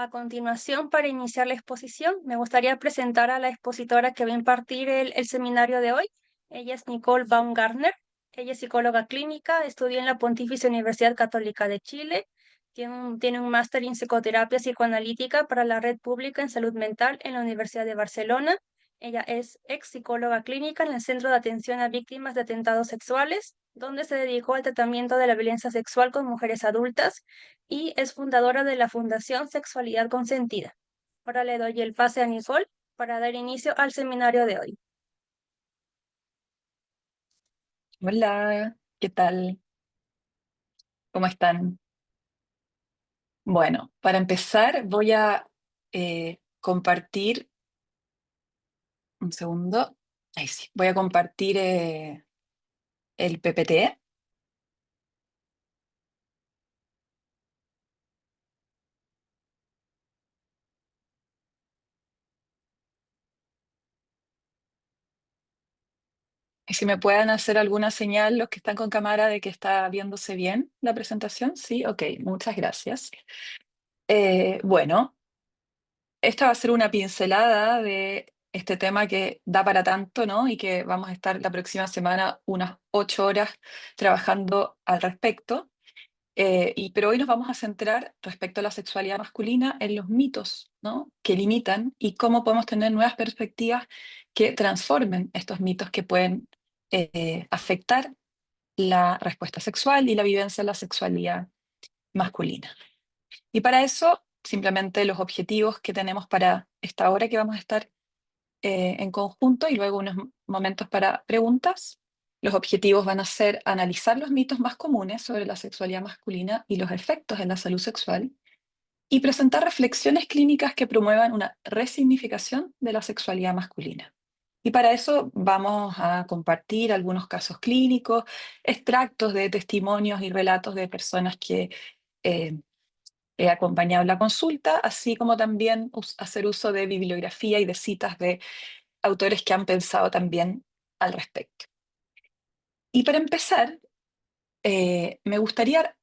A continuación, para iniciar la exposición, me gustaría presentar a la expositora que va a impartir el seminario de hoy. Ella es Nicole Baumgartner. Ella es psicóloga clínica, estudió en la Pontificia Universidad Católica de Chile, tiene un máster en psicoterapia psicoanalítica para la Red Pública en Salud Mental en la Universidad de Barcelona. Ella es ex psicóloga clínica en el Centro de Atención a Víctimas de Atentados Sexuales, donde se dedicó al tratamiento de la violencia sexual con mujeres adultas y es fundadora de la Fundación Sexualidad Consentida. Ahora le doy el pase a Nicole para dar inicio al seminario de hoy. Hola, ¿qué tal? ¿Cómo están? Bueno, para empezar voy a compartir, un segundo, ahí sí, voy a compartir el PPT y si me pueden hacer alguna señal los que están con cámara de que está viéndose bien la presentación, sí, ok, muchas gracias. Bueno, esta va a ser una pincelada de este tema que da para tanto, ¿no? Y que vamos a estar la próxima semana unas 8 horas trabajando al respecto. Pero hoy nos vamos a centrar respecto a la sexualidad masculina en los mitos, ¿no? Que limitan y cómo podemos tener nuevas perspectivas que transformen estos mitos que pueden afectar la respuesta sexual y la vivencia de la sexualidad masculina. Y para eso, simplemente los objetivos que tenemos para esta hora que vamos a estar en conjunto y luego unos momentos para preguntas. Los objetivos van a ser analizar los mitos más comunes sobre la sexualidad masculina y los efectos en la salud sexual y presentar reflexiones clínicas que promuevan una resignificación de la sexualidad masculina. Y para eso vamos a compartir algunos casos clínicos, extractos de testimonios y relatos de personas que eh, he acompañado en la consulta, así como también hacer uso de bibliografía y de citas de autores que han pensado también al respecto. Y para empezar, me gustaría,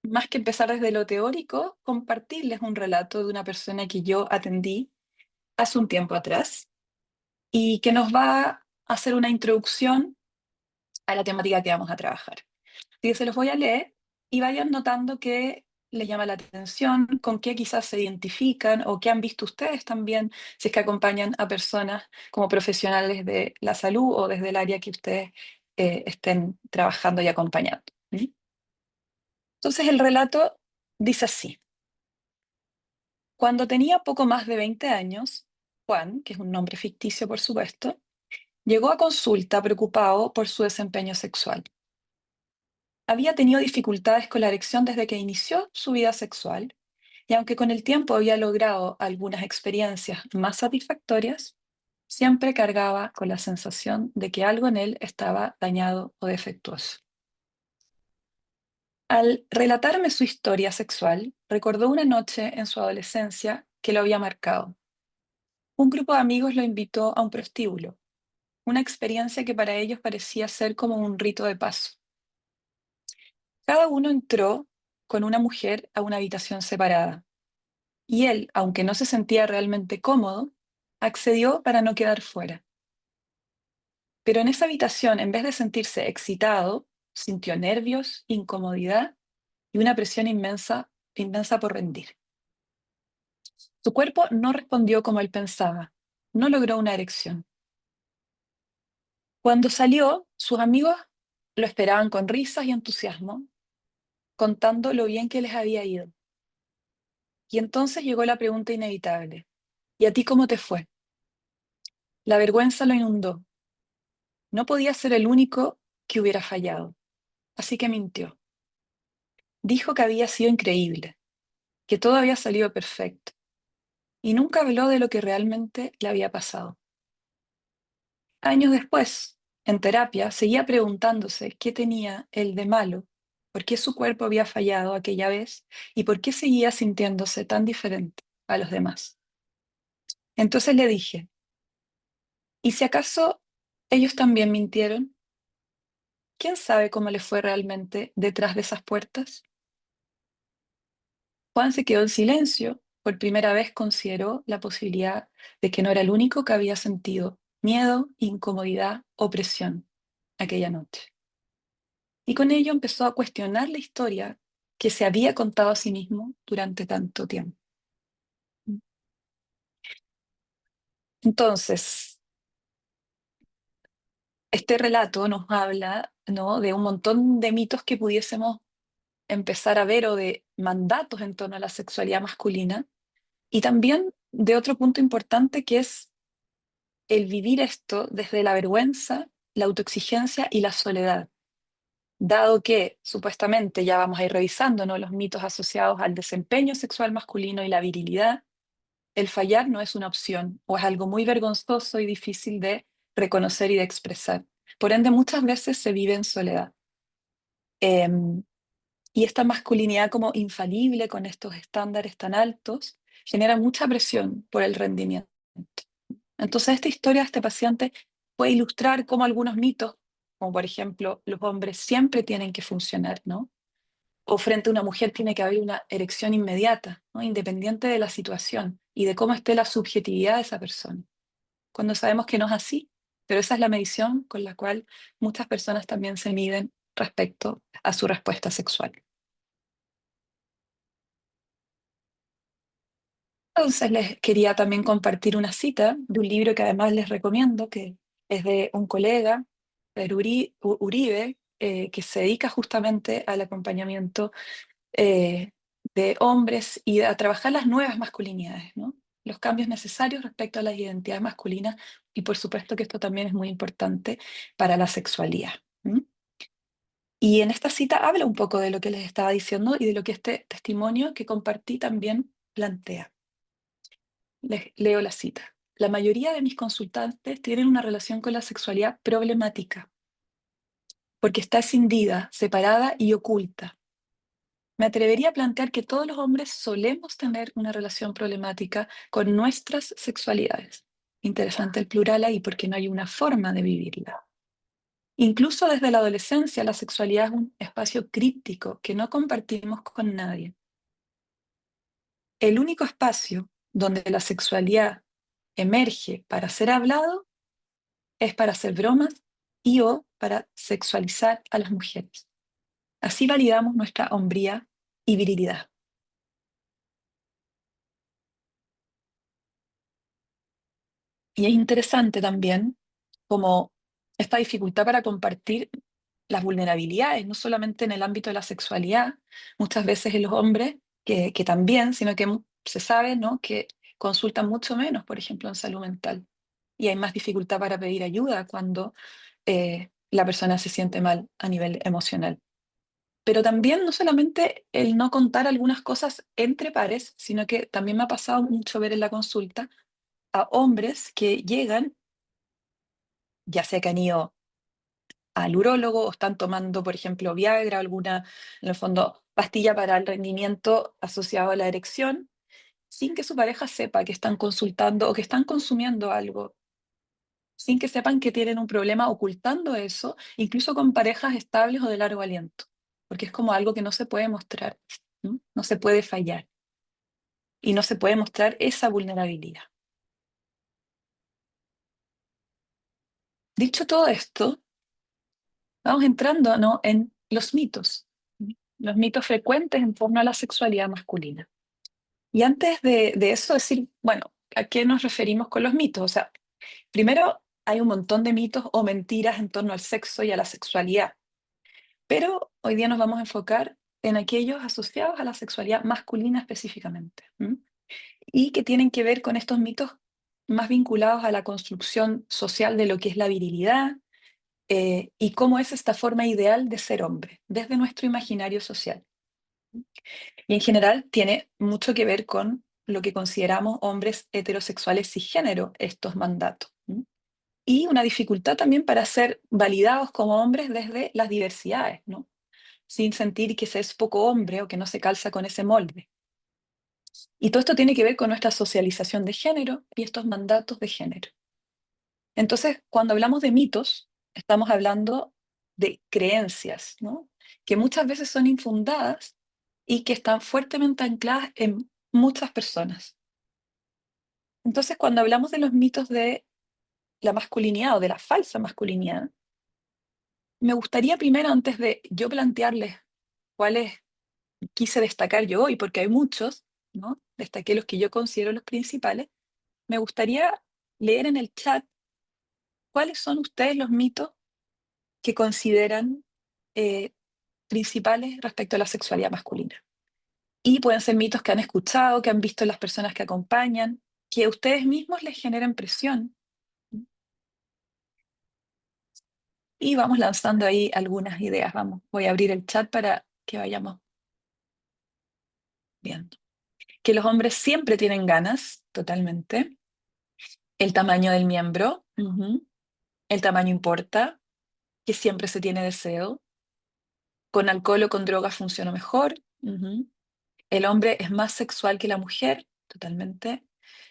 más que empezar desde lo teórico, compartirles un relato de una persona que yo atendí hace un tiempo atrás y que nos va a hacer una introducción a la temática que vamos a trabajar. Así que se los voy a leer y vayan notando qué les llama la atención, con qué quizás se identifican o qué han visto ustedes también, si es que acompañan a personas como profesionales de la salud o desde el área que ustedes estén trabajando y acompañando. ¿Mm? Entonces el relato dice así. Cuando tenía poco más de 20 años, Juan, que es un nombre ficticio por supuesto, llegó a consulta preocupado por su desempeño sexual. Había tenido dificultades con la erección desde que inició su vida sexual, y aunque con el tiempo había logrado algunas experiencias más satisfactorias, siempre cargaba con la sensación de que algo en él estaba dañado o defectuoso. Al relatarme su historia sexual, recordó una noche en su adolescencia que lo había marcado. Un grupo de amigos lo invitó a un prostíbulo, una experiencia que para ellos parecía ser como un rito de paso. Cada uno entró con una mujer a una habitación separada, y él, aunque no se sentía realmente cómodo, accedió para no quedar fuera. Pero en esa habitación, en vez de sentirse excitado, sintió nervios, incomodidad y una presión inmensa, inmensa por rendir. Su cuerpo no respondió como él pensaba, no logró una erección. Cuando salió, sus amigos lo esperaban con risas y entusiasmo, contando lo bien que les había ido. Y entonces llegó la pregunta inevitable. ¿Y a ti cómo te fue? La vergüenza lo inundó. No podía ser el único que hubiera fallado, así que mintió. Dijo que había sido increíble, que todo había salido perfecto, y nunca habló de lo que realmente le había pasado. Años después, en terapia, seguía preguntándose qué tenía él de malo, por qué su cuerpo había fallado aquella vez y por qué seguía sintiéndose tan diferente a los demás. Entonces le dije, ¿y si acaso ellos también mintieron? ¿Quién sabe cómo le fue realmente detrás de esas puertas? Juan se quedó en silencio por primera vez consideró la posibilidad de que no era el único que había sentido miedo, incomodidad, opresión aquella noche. Y con ello empezó a cuestionar la historia que se había contado a sí mismo durante tanto tiempo. Entonces, este relato nos habla, ¿no?, de un montón de mitos que pudiésemos empezar a ver o de mandatos en torno a la sexualidad masculina y también de otro punto importante que es el vivir esto desde la vergüenza, la autoexigencia y la soledad, dado que supuestamente ya vamos a ir revisando, ¿no?, los mitos asociados al desempeño sexual masculino y la virilidad. El fallar no es una opción o es algo muy vergonzoso y difícil de reconocer y de expresar. Por ende, muchas veces se vive en soledad. Em, y esta masculinidad como infalible con estos estándares tan altos genera mucha presión por el rendimiento. Entonces, esta historia de este paciente puede ilustrar cómo algunos mitos, como por ejemplo, los hombres siempre tienen que funcionar, ¿no? O frente a una mujer tiene que haber una erección inmediata, ¿no?, independiente de la situación y de cómo esté la subjetividad de esa persona. Cuando sabemos que no es así, pero esa es la medición con la cual muchas personas también se miden respecto a su respuesta sexual. Entonces les quería también compartir una cita de un libro que además les recomiendo, que es de un colega, Pedro Uribe, que se dedica justamente al acompañamiento eh, de hombres y a trabajar las nuevas masculinidades, ¿no? Los cambios necesarios respecto a las identidades masculinas y por supuesto que esto también es muy importante para la sexualidad. ¿M? Y en esta cita habla un poco de lo que les estaba diciendo y de lo que este testimonio que compartí también plantea. Les leo la cita. La mayoría de mis consultantes tienen una relación con la sexualidad problemática, porque está escindida, separada y oculta. Me atrevería a plantear que todos los hombres solemos tener una relación problemática con nuestras sexualidades. Interesante el plural ahí porque no hay una forma de vivirla. Incluso desde la adolescencia, la sexualidad es un espacio críptico que no compartimos con nadie. El único espacio donde la sexualidad emerge para ser hablado es para hacer bromas y o para sexualizar a las mujeres. Así validamos nuestra hombría y virilidad. Y es interesante también como esta dificultad para compartir las vulnerabilidades, no solamente en el ámbito de la sexualidad, muchas veces en los hombres, que también, sino que se sabe, ¿no?, que consultan mucho menos, por ejemplo, en salud mental. Y hay más dificultad para pedir ayuda cuando la persona se siente mal a nivel emocional. Pero también no solamente el no contar algunas cosas entre pares, sino que también me ha pasado mucho ver en la consulta a hombres que llegan, ya sea que han ido al urólogo o están tomando, por ejemplo, Viagra o alguna, en el fondo, pastilla para el rendimiento asociado a la erección, sin que su pareja sepa que están consultando o que están consumiendo algo, sin que sepan que tienen un problema ocultando eso, incluso con parejas estables o de largo aliento, porque es como algo que no se puede mostrar, ¿no? No se puede fallar y no se puede mostrar esa vulnerabilidad. Dicho todo esto, vamos entrando, ¿no?, en los mitos frecuentes en torno a la sexualidad masculina. Y antes de eso decir, bueno, ¿a qué nos referimos con los mitos? O sea, primero hay un montón de mitos o mentiras en torno al sexo y a la sexualidad, pero hoy día nos vamos a enfocar en aquellos asociados a la sexualidad masculina específicamente, ¿m? Y que tienen que ver con estos mitos más vinculados a la construcción social de lo que es la virilidad, y cómo es esta forma ideal de ser hombre, desde nuestro imaginario social. Y en general tiene mucho que ver con lo que consideramos hombres heterosexuales cisgénero, estos mandatos. ¿M? Y una dificultad también para ser validados como hombres desde las diversidades, ¿no?, sin sentir que se es poco hombre o que no se calza con ese molde. Y todo esto tiene que ver con nuestra socialización de género y estos mandatos de género. Entonces, cuando hablamos de mitos, estamos hablando de creencias, ¿no?, que muchas veces son infundadas y que están fuertemente ancladas en muchas personas. Entonces, cuando hablamos de los mitos de la masculinidad o de la falsa masculinidad, me gustaría primero, antes de yo plantearles cuáles quise destacar yo hoy, porque hay muchos, ¿no? Destaqué los que yo considero los principales. Me gustaría leer en el chat cuáles son ustedes los mitos que consideran eh, principales respecto a la sexualidad masculina. Y pueden ser mitos que han escuchado, que han visto en las personas que acompañan, que a ustedes mismos les generen presión. Y vamos lanzando ahí algunas ideas. Vamos, voy a abrir el chat para que vayamos viendo. Que los hombres siempre tienen ganas, totalmente. El tamaño del miembro, el tamaño importa, que siempre se tiene deseo. Con alcohol o con drogas funciona mejor. El hombre es más sexual que la mujer, totalmente.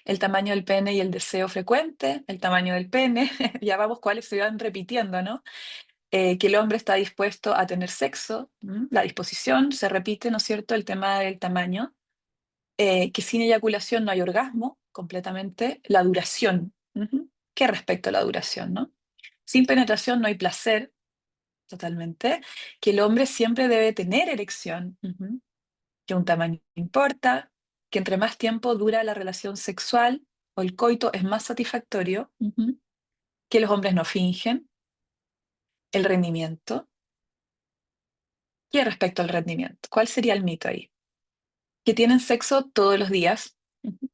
El tamaño del pene y el deseo frecuente, el tamaño del pene, ya vamos cuáles se van repitiendo, ¿no? Que el hombre está dispuesto a tener sexo, la disposición, se repite, ¿no es cierto? El tema del tamaño. Que sin eyaculación no hay orgasmo, completamente. La duración, ¿qué respecto a la duración, no? Sin penetración no hay placer, totalmente. Que el hombre siempre debe tener erección, que un tamaño importa, que entre más tiempo dura la relación sexual o el coito es más satisfactorio, que los hombres no fingen, el rendimiento. ¿Qué respecto al rendimiento? ¿Cuál sería el mito ahí? Que tienen sexo todos los días. Ujú.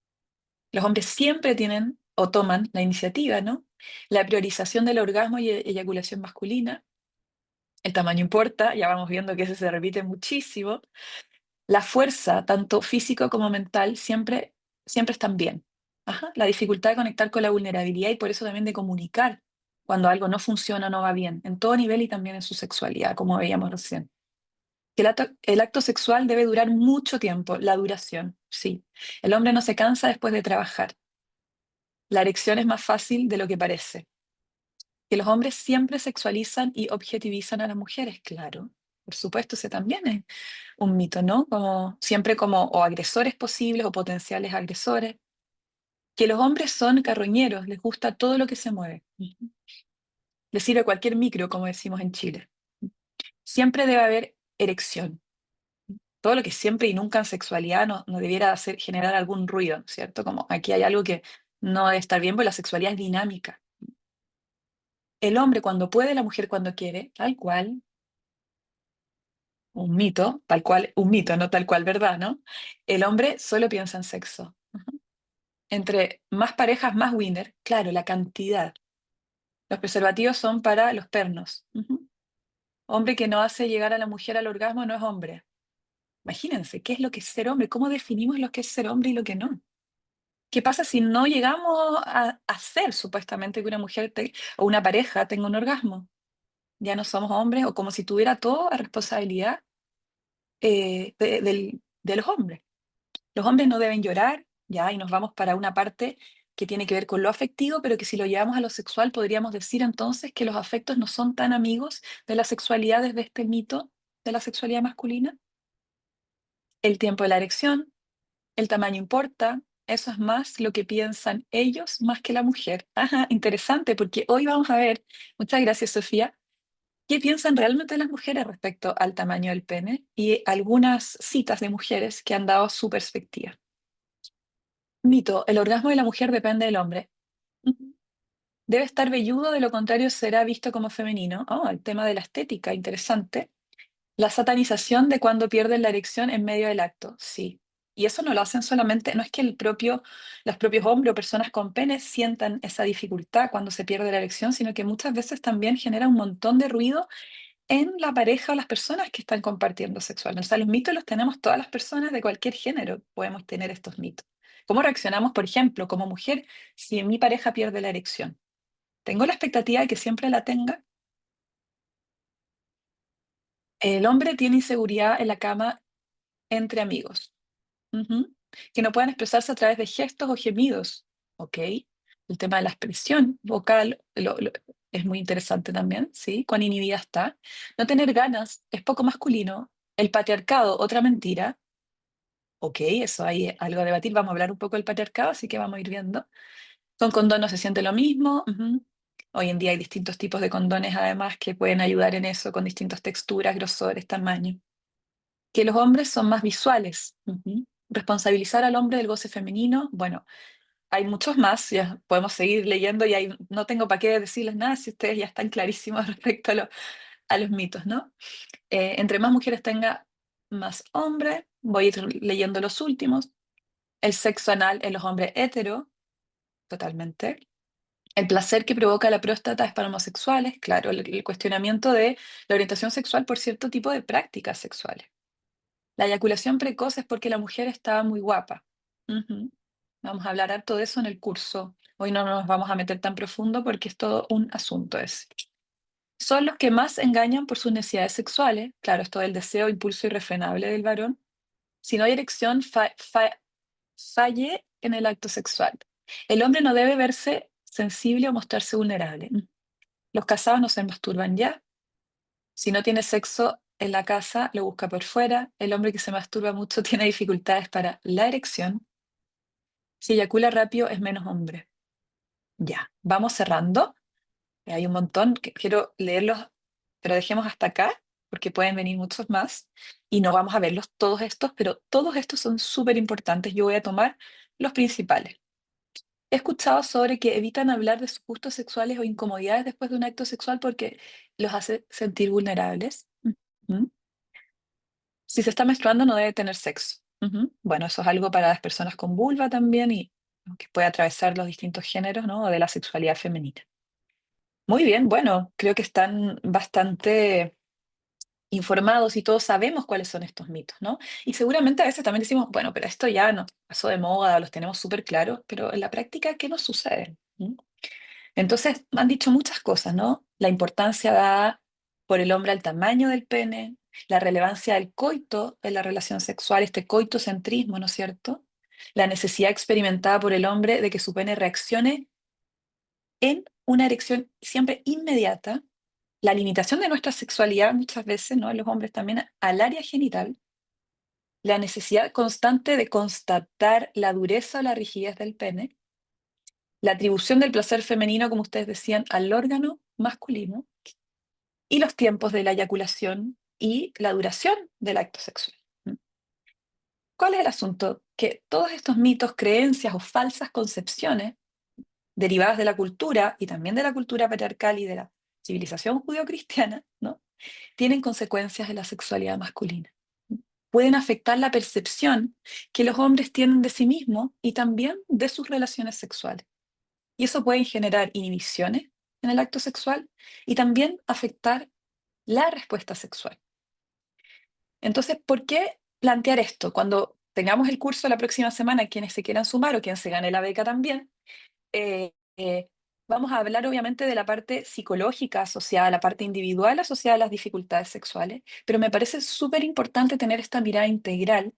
Los hombres siempre tienen o toman la iniciativa, ¿no? La priorización del orgasmo y eyaculación masculina. El tamaño importa, ya vamos viendo que ese se repite muchísimo. La fuerza, tanto físico como mental, siempre están bien. Ajá. La dificultad de conectar con la vulnerabilidad y por eso también de comunicar cuando algo no funciona, no va bien, en todo nivel y también en su sexualidad, como veíamos recién. Que el acto sexual debe durar mucho tiempo, la duración, sí. El hombre no se cansa después de trabajar. La erección es más fácil de lo que parece. Que los hombres siempre sexualizan y objetivizan a las mujeres, claro. Por supuesto, ese también es un mito, ¿no? Como siempre como o agresores posibles o potenciales agresores. Que los hombres son carroñeros, les gusta todo lo que se mueve. Les sirve cualquier micro, como decimos en Chile. Siempre debe haber erección. Todo lo que siempre y nunca en sexualidad no debiera generar algún ruido, ¿cierto? Como aquí hay algo que no debe estar bien, porque la sexualidad es dinámica. El hombre cuando puede, la mujer cuando quiere, tal cual, un mito, tal cual, un mito, no tal cual, ¿verdad, no? El hombre solo piensa en sexo. Entre más parejas, más winner. Claro, la cantidad. Los preservativos son para los pernos. Hombre que no hace llegar a la mujer al orgasmo no es hombre. Imagínense, ¿qué es lo que es ser hombre? ¿Cómo definimos lo que es ser hombre y lo que no? ¿Qué pasa si no llegamos a hacer supuestamente que una mujer o una pareja tenga un orgasmo? Ya no somos hombres o como si tuviera toda responsabilidad de los hombres. Los hombres no deben llorar, ya, y nos vamos para una parte que tiene que ver con lo afectivo, pero que si lo llevamos a lo sexual podríamos decir entonces que los afectos no son tan amigos de la sexualidad desde este mito de la sexualidad masculina. El tiempo de la erección, el tamaño importa, eso es más lo que piensan ellos más que la mujer. Ajá, interesante, porque hoy vamos a ver, muchas gracias Sofía, qué piensan realmente las mujeres respecto al tamaño del pene y algunas citas de mujeres que han dado su perspectiva. Mito, el orgasmo de la mujer depende del hombre. Ujú. Debe estar velludo, de lo contrario será visto como femenino. Oh, el tema de la estética, interesante. La satanización de cuando pierden la erección en medio del acto, sí. Y eso no lo hacen solamente, no es que los propios hombres o personas con penes sientan esa dificultad cuando se pierde la erección, sino que muchas veces también genera un montón de ruido en la pareja o las personas que están compartiendo sexualmente. O sea, los mitos los tenemos todas las personas de cualquier género, podemos tener estos mitos. ¿Cómo reaccionamos, por ejemplo, como mujer, si mi pareja pierde la erección? ¿Tengo la expectativa de que siempre la tenga? El hombre tiene inseguridad en la cama entre amigos. Ujú. Que no puedan expresarse a través de gestos o gemidos. ¿Ok? El tema de la expresión vocal es muy interesante también, ¿sí? Cuán inhibida está. No tener ganas es poco masculino. El patriarcado, otra mentira. Ok, eso hay algo a debatir. Vamos a hablar un poco del patriarcado, así que vamos a ir viendo. Con condón no se siente lo mismo. Ujú. Hoy en día hay distintos tipos de condones, además, que pueden ayudar en eso, con distintas texturas, grosores, tamaños. Que los hombres son más visuales. Ujú. Responsabilizar al hombre del goce femenino. Bueno, hay muchos más, ya podemos seguir leyendo y no tengo para qué decirles nada si ustedes ya están clarísimos respecto a los mitos, ¿no? Entre más mujeres tenga, más hombres. Voy a ir leyendo los últimos. El sexo anal en los hombres hetero, totalmente. El placer que provoca la próstata es para homosexuales, claro, el cuestionamiento de la orientación sexual por cierto tipo de prácticas sexuales. La eyaculación precoz es porque la mujer estaba muy guapa. Ujú. Vamos a hablar harto de eso en el curso. Hoy no nos vamos a meter tan profundo porque es todo un asunto ese. Son los que más engañan por sus necesidades sexuales. Claro, esto del deseo, impulso irrefrenable del varón. Si no hay erección, falle en el acto sexual. El hombre no debe verse sensible o mostrarse vulnerable. Los casados no se masturban ya. Si no tiene sexo en la casa, lo busca por fuera. El hombre que se masturba mucho tiene dificultades para la erección. Si eyacula rápido, es menos hombre. Ya, vamos cerrando. Hay un montón que quiero leerlos, pero dejemos hasta acá, porque pueden venir muchos más. Y no vamos a verlos todos estos, pero todos estos son súper importantes. Yo voy a tomar los principales. He escuchado sobre que evitan hablar de sus gustos sexuales o incomodidades después de un acto sexual porque los hace sentir vulnerables. Ujú. Si se está menstruando, no debe tener sexo. Ujú. Bueno, eso es algo para las personas con vulva también y que puede atravesar los distintos géneros, ¿no? O de la sexualidad femenina. Muy bien, bueno, creo que están bastante informados y todos sabemos cuáles son estos mitos, ¿no? Y seguramente a veces también decimos, bueno, pero esto ya no pasó de moda, los tenemos súper claros, pero en la práctica, ¿qué nos sucede? ¿Mm? Entonces, han dicho muchas cosas, ¿no? La importancia dada por el hombre al tamaño del pene, la relevancia del coito en la relación sexual, este coitocentrismo, ¿no es cierto? La necesidad experimentada por el hombre de que su pene reaccione en una erección siempre inmediata, la limitación de nuestra sexualidad muchas veces, ¿no? En los hombres también al área genital, la necesidad constante de constatar la dureza o la rigidez del pene, la atribución del placer femenino, como ustedes decían, al órgano masculino, y los tiempos de la eyaculación y la duración del acto sexual. ¿Mm? ¿Cuál es el asunto? Que todos estos mitos, creencias o falsas concepciones derivadas de la cultura y también de la cultura patriarcal y de la civilización judio-cristiana, ¿no? Tienen consecuencias en la sexualidad masculina. Pueden afectar la percepción que los hombres tienen de sí mismos y también de sus relaciones sexuales. Y eso puede generar inhibiciones en el acto sexual y también afectar la respuesta sexual. Entonces, ¿por qué plantear esto? Cuando tengamos el curso la próxima semana, quienes se quieran sumar o quien se gane la beca también, eh, eh, vamos a hablar obviamente de la parte psicológica asociada, a la parte individual asociada a las dificultades sexuales, pero me parece súper importante tener esta mirada integral,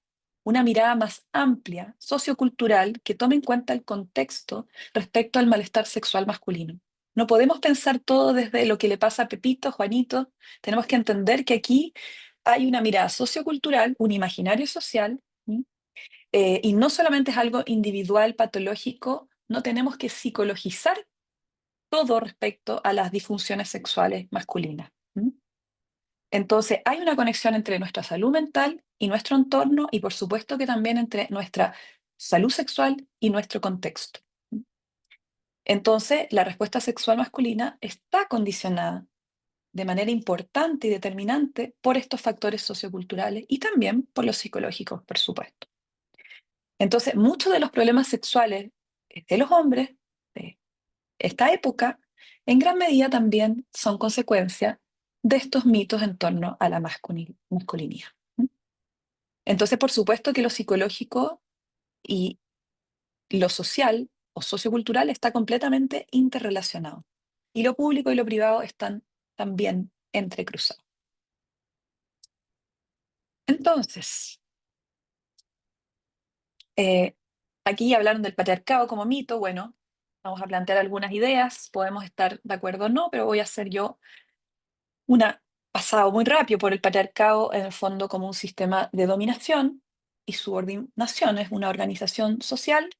una mirada más amplia, sociocultural, que tome en cuenta el contexto respecto al malestar sexual masculino. No podemos pensar todo desde lo que le pasa a Pepito, Juanito, tenemos que entender que aquí hay una mirada sociocultural, un imaginario social, ¿sí? Y no solamente es algo individual, patológico, no tenemos que psicologizar todo respecto a las disfunciones sexuales masculinas. ¿M? Entonces, hay una conexión entre nuestra salud mental y nuestro entorno y por supuesto que también entre nuestra salud sexual y nuestro contexto. ¿M? Entonces, la respuesta sexual masculina está condicionada de manera importante y determinante por estos factores socioculturales y también por los psicológicos, por supuesto. Entonces, muchos de los problemas sexuales de los hombres de esta época, en gran medida también son consecuencia de estos mitos en torno a la masculinidad. Entonces, por supuesto que lo psicológico y lo social o sociocultural está completamente interrelacionado. Y lo público y lo privado están también entrecruzados. Entonces, Eh, aquí hablaron del patriarcado como mito. Bueno, vamos a plantear algunas ideas, podemos estar de acuerdo o no, pero voy a hacer yo una pasado muy rápido por el patriarcado en el fondo como un sistema de dominación. y subordinación, es una organización social,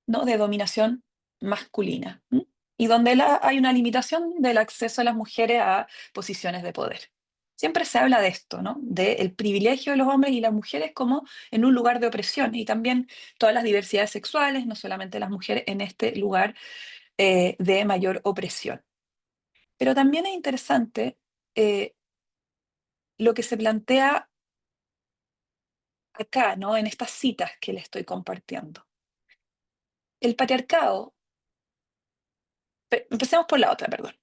¿no? De dominación masculina, ¿m? Y donde hay una limitación del acceso de las mujeres a posiciones de poder. Siempre se habla de esto, ¿no? Del privilegio de los hombres y las mujeres como en un lugar de opresión y también todas las diversidades sexuales, no solamente las mujeres, en este lugar de mayor opresión. Pero también es interesante eh, lo que se plantea acá, ¿no? En estas citas que le estoy compartiendo. El patriarcado, empecemos por la otra, perdón.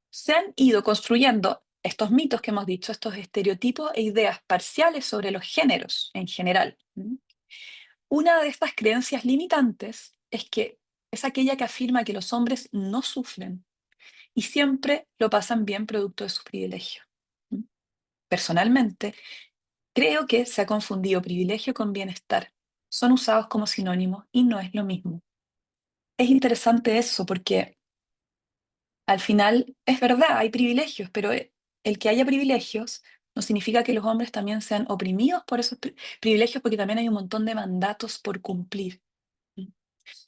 Se han ido construyendo estos mitos que hemos dicho, estos estereotipos e ideas parciales sobre los géneros en general. ¿M? Una de estas creencias limitantes es que es aquella que afirma que los hombres no sufren y siempre lo pasan bien producto de su privilegio. ¿M? Personalmente, creo que se ha confundido privilegio con bienestar. Son usados como sinónimos y no es lo mismo. Es interesante eso porque al final es verdad, hay privilegios, pero el que haya privilegios no significa que los hombres también sean oprimidos por esos privilegios, porque también hay un montón de mandatos por cumplir. ¿Mm?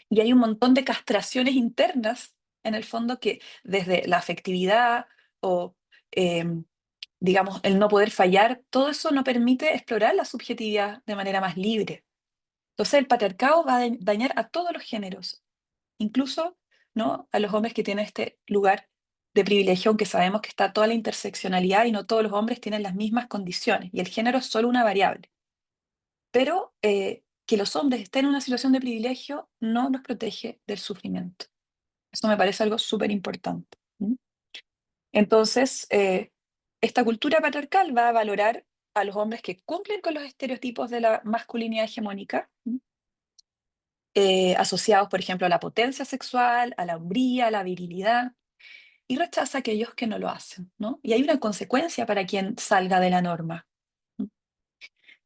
Y hay un montón de castraciones internas, en el fondo, que desde la afectividad o, em, digamos, el no poder fallar, todo eso no permite explorar la subjetividad de manera más libre. Entonces el patriarcado va a dañar a todos los géneros, incluso, ¿no? A los hombres que tienen este lugar de privilegio, aunque sabemos que está toda la interseccionalidad y no todos los hombres tienen las mismas condiciones, y el género es solo una variable. Pero que los hombres estén en una situación de privilegio no los protege del sufrimiento. Eso me parece algo súper importante. Entonces, esta cultura patriarcal va a valorar a los hombres que cumplen con los estereotipos de la masculinidad hegemónica, asociados, por ejemplo, a la potencia sexual, a la hombría, a la virilidad, y rechaza a aquellos que no lo hacen, ¿no? Y hay una consecuencia para quien salga de la norma.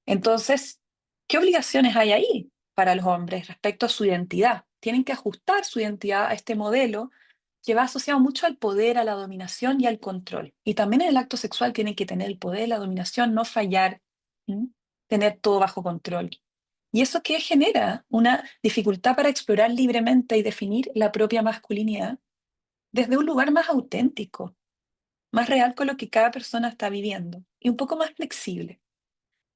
Entonces, ¿qué obligaciones hay ahí para los hombres respecto a su identidad? Tienen que ajustar su identidad a este modelo que va asociado mucho al poder, a la dominación y al control. Y también en el acto sexual tienen que tener el poder, la dominación, no fallar, ¿m? Tener todo bajo control. ¿Y eso qué genera? Una dificultad para explorar libremente y definir la propia masculinidad desde un lugar más auténtico, más real con lo que cada persona está viviendo y un poco más flexible.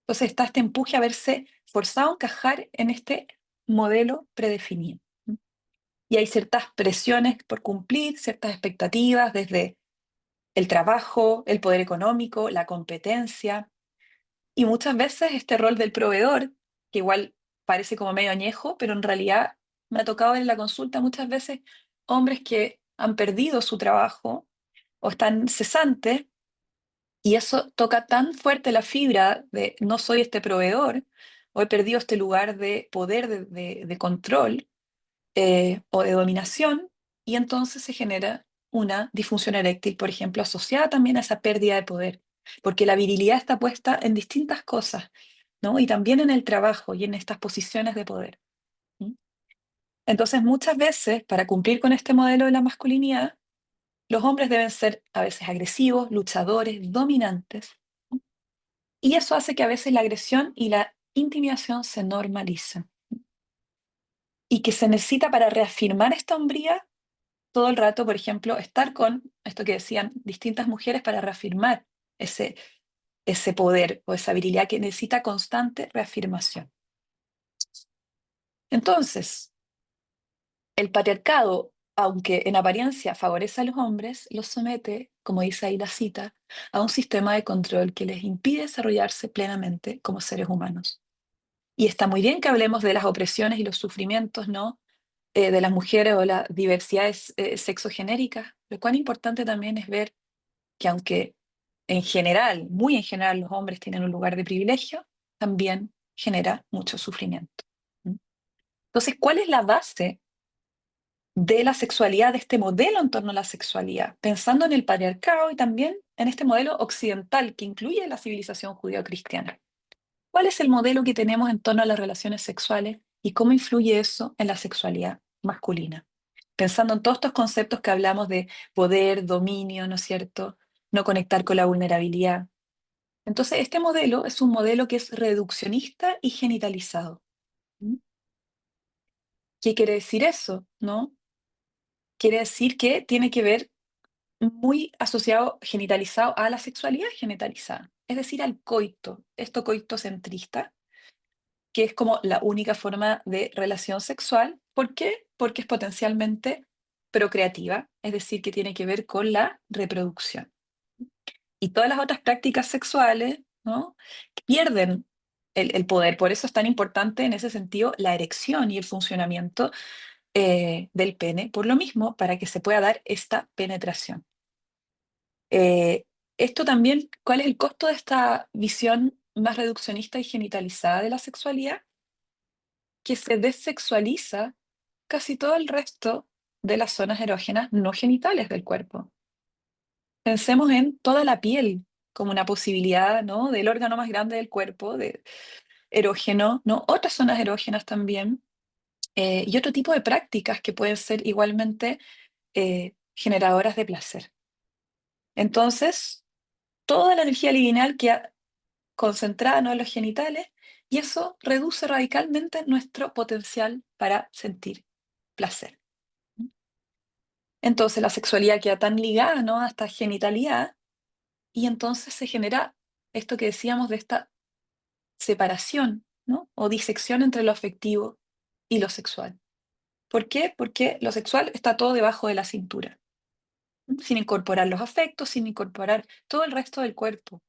Entonces está este empuje a verse forzado a encajar en este modelo predefinido. Y hay ciertas presiones por cumplir, ciertas expectativas desde el trabajo, el poder económico, la competencia, y muchas veces este rol del proveedor, que igual parece como medio añejo, pero en realidad me ha tocado ver en la consulta muchas veces hombres que han perdido su trabajo o están cesantes, y eso toca tan fuerte la fibra de no soy este proveedor, o he perdido este lugar de poder, de control o de dominación, y entonces se genera una disfunción eréctil, por ejemplo, asociada también a esa pérdida de poder, porque la virilidad está puesta en distintas cosas, ¿no? Y también en el trabajo y en estas posiciones de poder. ¿Mm? Entonces, muchas veces, para cumplir con este modelo de la masculinidad, los hombres deben ser a veces agresivos, luchadores, dominantes, ¿no? Y eso hace que a veces la agresión y la intimidación se normalicen. Y que se necesita para reafirmar esta hombría todo el rato, por ejemplo, estar con esto que decían distintas mujeres para reafirmar ese, ese poder o esa virilidad que necesita constante reafirmación. Entonces, el patriarcado, aunque en apariencia favorece a los hombres, los somete, como dice ahí la cita, a un sistema de control que les impide desarrollarse plenamente como seres humanos. Y está muy bien que hablemos de las opresiones y los sufrimientos, ¿no? De las mujeres o las diversidades sexogenéricas, pero cuán importante también es ver que aunque en general, muy en general, los hombres tienen un lugar de privilegio, también genera mucho sufrimiento. ¿Mm? Entonces, ¿cuál es la base de la sexualidad, de este modelo en torno a la sexualidad? Pensando en el patriarcado y también en este modelo occidental que incluye la civilización judeo-cristiana. ¿Cuál es el modelo que tenemos en torno a las relaciones sexuales y cómo influye eso en la sexualidad masculina? Pensando en todos estos conceptos que hablamos de poder, dominio, ¿no es cierto? No conectar con la vulnerabilidad. Entonces, este modelo es un modelo que es reduccionista y genitalizado. ¿Mm? ¿Qué quiere decir eso? ¿No? Quiere decir que tiene que ver muy asociado, genitalizado a la sexualidad genitalizada, es decir, al coito, esto coitocentrista, que es como la única forma de relación sexual. ¿Por qué? Porque es potencialmente procreativa, es decir, que tiene que ver con la reproducción. Y todas las otras prácticas sexuales, ¿no? Pierden el poder. Por eso es tan importante en ese sentido la erección y el funcionamiento del pene, por lo mismo, para que se pueda dar esta penetración. Eh, Esto también, ¿cuál es el costo de esta visión más reduccionista y genitalizada de la sexualidad? Que se desexualiza casi todo el resto de las zonas erógenas no genitales del cuerpo. Pensemos en toda la piel como una posibilidad, ¿no? Del órgano más grande del cuerpo, de erógeno, ¿no? Otras zonas erógenas también, y otro tipo de prácticas que pueden ser igualmente generadoras de placer. Entonces, toda la energía libidinal queda concentrada, ¿no? En los genitales, y eso reduce radicalmente nuestro potencial para sentir placer. Entonces la sexualidad queda tan ligada, ¿no? A esta genitalidad, y entonces se genera esto que decíamos de esta separación, ¿no? O disección entre lo afectivo y lo sexual. ¿Por qué? Porque lo sexual está todo debajo de la cintura, ¿no? Sin incorporar los afectos, sin incorporar todo el resto del cuerpo.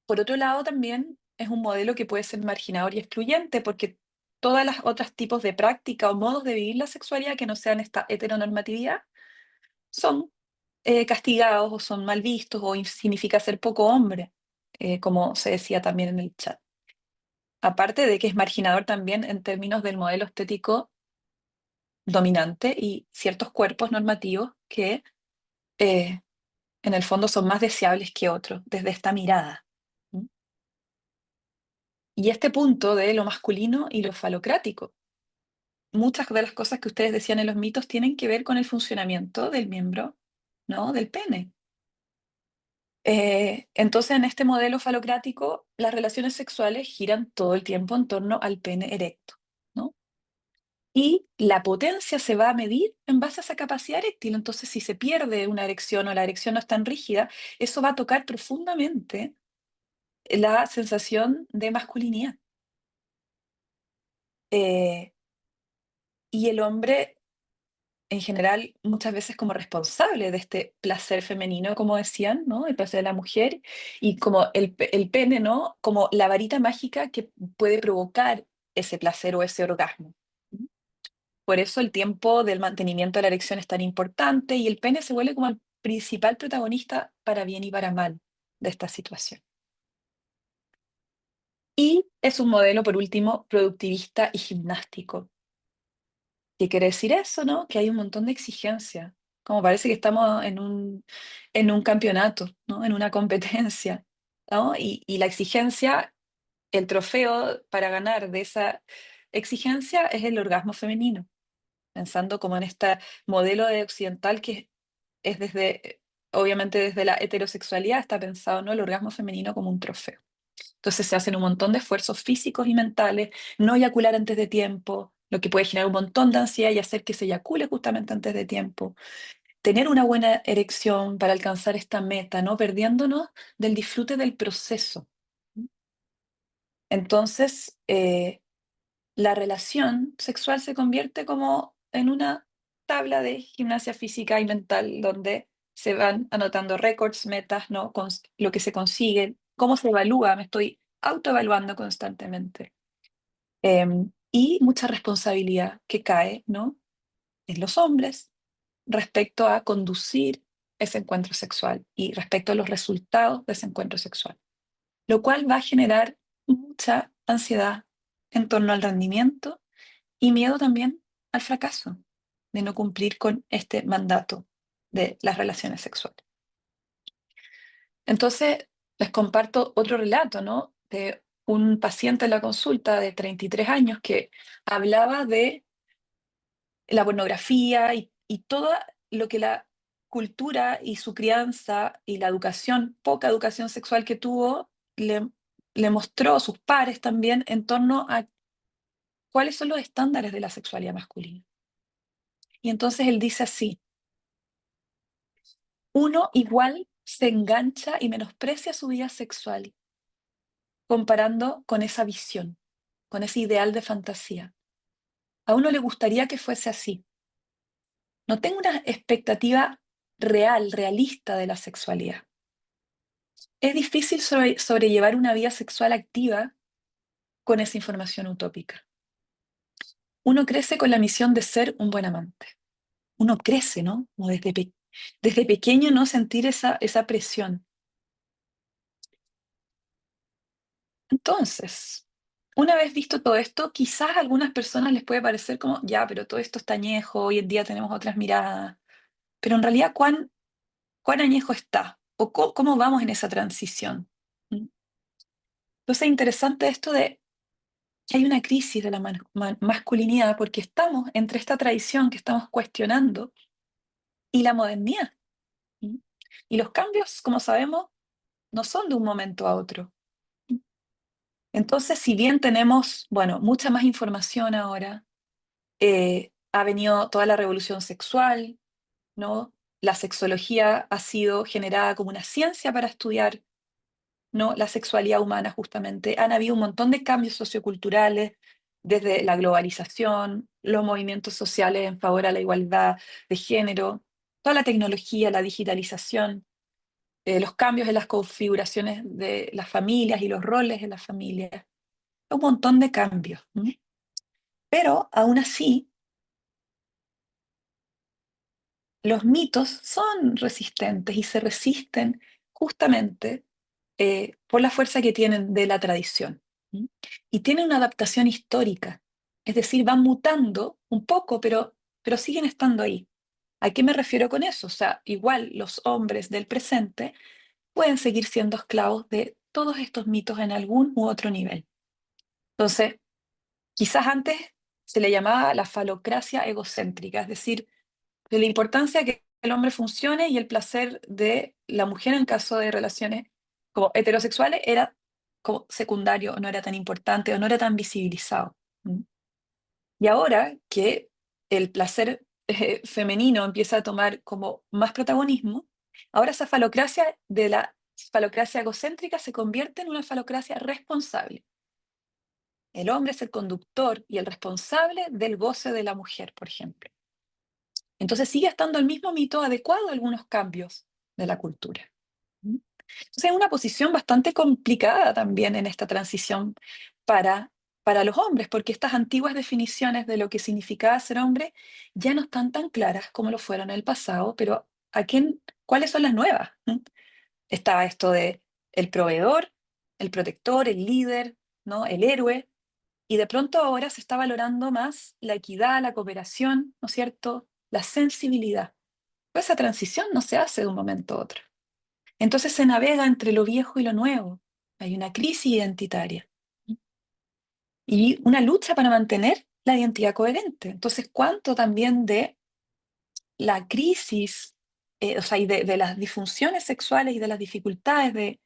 Por otro lado, también es un modelo que puede ser marginador y excluyente, porque todas las otros tipos de práctica o modos de vivir la sexualidad que no sean esta heteronormatividad son castigados o son mal vistos o significa ser poco hombre, como se decía también en el chat. Aparte de que es marginador también en términos del modelo estético dominante y ciertos cuerpos normativos que eh, en el fondo son más deseables que otros desde esta mirada. ¿Mm? Y este punto de lo masculino y lo falocrático. Muchas de las cosas que ustedes decían en los mitos tienen que ver con el funcionamiento del miembro, ¿no? Del pene. Entonces, en este modelo falocrático, las relaciones sexuales giran todo el tiempo en torno al pene erecto, ¿no? Y la potencia se va a medir en base a esa capacidad eréctil. Entonces, si se pierde una erección o la erección no es tan rígida, eso va a tocar profundamente la sensación de masculinidad. Eh, y el hombre en general muchas veces como responsable de este placer femenino, como decían, ¿no? El placer de la mujer y como el pene, ¿no? Como la varita mágica que puede provocar ese placer o ese orgasmo. Por eso el tiempo del mantenimiento de la erección es tan importante y el pene se vuelve como el principal protagonista para bien y para mal de esta situación. Y es un modelo, por último, productivista y gimnástico. ¿Qué quiere decir eso, no? Que hay un montón de exigencias, como parece que estamos en un campeonato, ¿no? En una competencia, ¿no? Y la exigencia, el trofeo para ganar de esa exigencia es el orgasmo femenino, pensando como en este modelo de occidental que es desde, obviamente desde la heterosexualidad está pensado, ¿no? El orgasmo femenino como un trofeo. Entonces se hacen un montón de esfuerzos físicos y mentales, no eyacular antes de tiempo, lo que puede generar un montón de ansiedad y hacer que se eyacule justamente antes de tiempo. Tener una buena erección para alcanzar esta meta, ¿no? Perdiéndonos del disfrute del proceso. Entonces, la relación sexual se convierte como en una tabla de gimnasia física y mental donde se van anotando récords, metas, ¿no? Lo que se consigue, cómo se evalúa, me estoy autoevaluando constantemente. Y mucha responsabilidad que cae, ¿no? En los hombres respecto a conducir ese encuentro sexual y respecto a los resultados de ese encuentro sexual, lo cual va a generar mucha ansiedad en torno al rendimiento y miedo también al fracaso de no cumplir con este mandato de las relaciones sexuales. Entonces, les comparto otro relato, ¿no? De un paciente en la consulta de 33 años que hablaba de la pornografía y todo lo que la cultura y su crianza y la educación, poca educación sexual que tuvo, le mostró a sus pares también en torno a cuáles son los estándares de la sexualidad masculina. Y entonces él dice así: uno igual se engancha y menosprecia su vida sexual comparando con esa visión, con ese ideal de fantasía. A uno le gustaría que fuese así. No tengo una expectativa real, realista de la sexualidad. Es difícil sobrellevar una vida sexual activa con esa información utópica. Uno crece con la misión de ser un buen amante. Uno crece, ¿no? Como desde pequeño no sentir esa presión. Entonces, una vez visto todo esto, quizás a algunas personas les puede parecer como, ya, pero todo esto está añejo, hoy en día tenemos otras miradas. Pero en realidad, ¿cuán añejo está? ¿O cómo vamos en esa transición? ¿Mm? Entonces, es interesante esto de que hay una crisis de la masculinidad porque estamos entre esta tradición que estamos cuestionando y la modernidad. ¿Mm? Y los cambios, como sabemos, no son de un momento a otro. Entonces, si bien tenemos, bueno, mucha más información ahora, ha venido toda la revolución sexual, ¿no? La sexología ha sido generada como una ciencia para estudiar, ¿no? La sexualidad humana, justamente. Han habido un montón de cambios socioculturales, desde la globalización, los movimientos sociales en favor a la igualdad de género, toda la tecnología, la digitalización, los cambios en las configuraciones de las familias y los roles en las familias. Un montón de cambios. ¿M? Pero aún así, los mitos son resistentes y se resisten justamente por la fuerza que tienen de la tradición. ¿M? Y tienen una adaptación histórica, es decir, van mutando un poco, pero siguen estando ahí. ¿A qué me refiero con eso? O sea, igual los hombres del presente pueden seguir siendo esclavos de todos estos mitos en algún u otro nivel. Entonces, quizás antes se le llamaba la falocracia egocéntrica, es decir, de la importancia de que el hombre funcione y el placer de la mujer en caso de relaciones como heterosexuales era como secundario, o no era tan importante o no era tan visibilizado. ¿Mm? Y ahora que el placer femenino empieza a tomar como más protagonismo, ahora esa falocracia de la falocracia egocéntrica se convierte en una falocracia responsable. El hombre es el conductor y el responsable del goce de la mujer, por ejemplo. Entonces sigue estando el mismo mito adecuado a algunos cambios de la cultura. ¿Mm? Entonces es una posición bastante complicada también en esta transición para, para los hombres, porque estas antiguas definiciones de lo que significaba ser hombre ya no están tan claras como lo fueron en el pasado, pero ¿cuáles son las nuevas? ¿Mm? Estaba esto de el proveedor, el protector, el líder, ¿no? El héroe, y de pronto ahora se está valorando más la equidad, la cooperación, ¿no es cierto? La sensibilidad. Pero esa transición no se hace de un momento a otro. Entonces se navega entre lo viejo y lo nuevo. Hay una crisis identitaria y una lucha para mantener la identidad coherente. Entonces, ¿cuánto también de la crisis, o sea, y de las disfunciones sexuales y de las dificultades de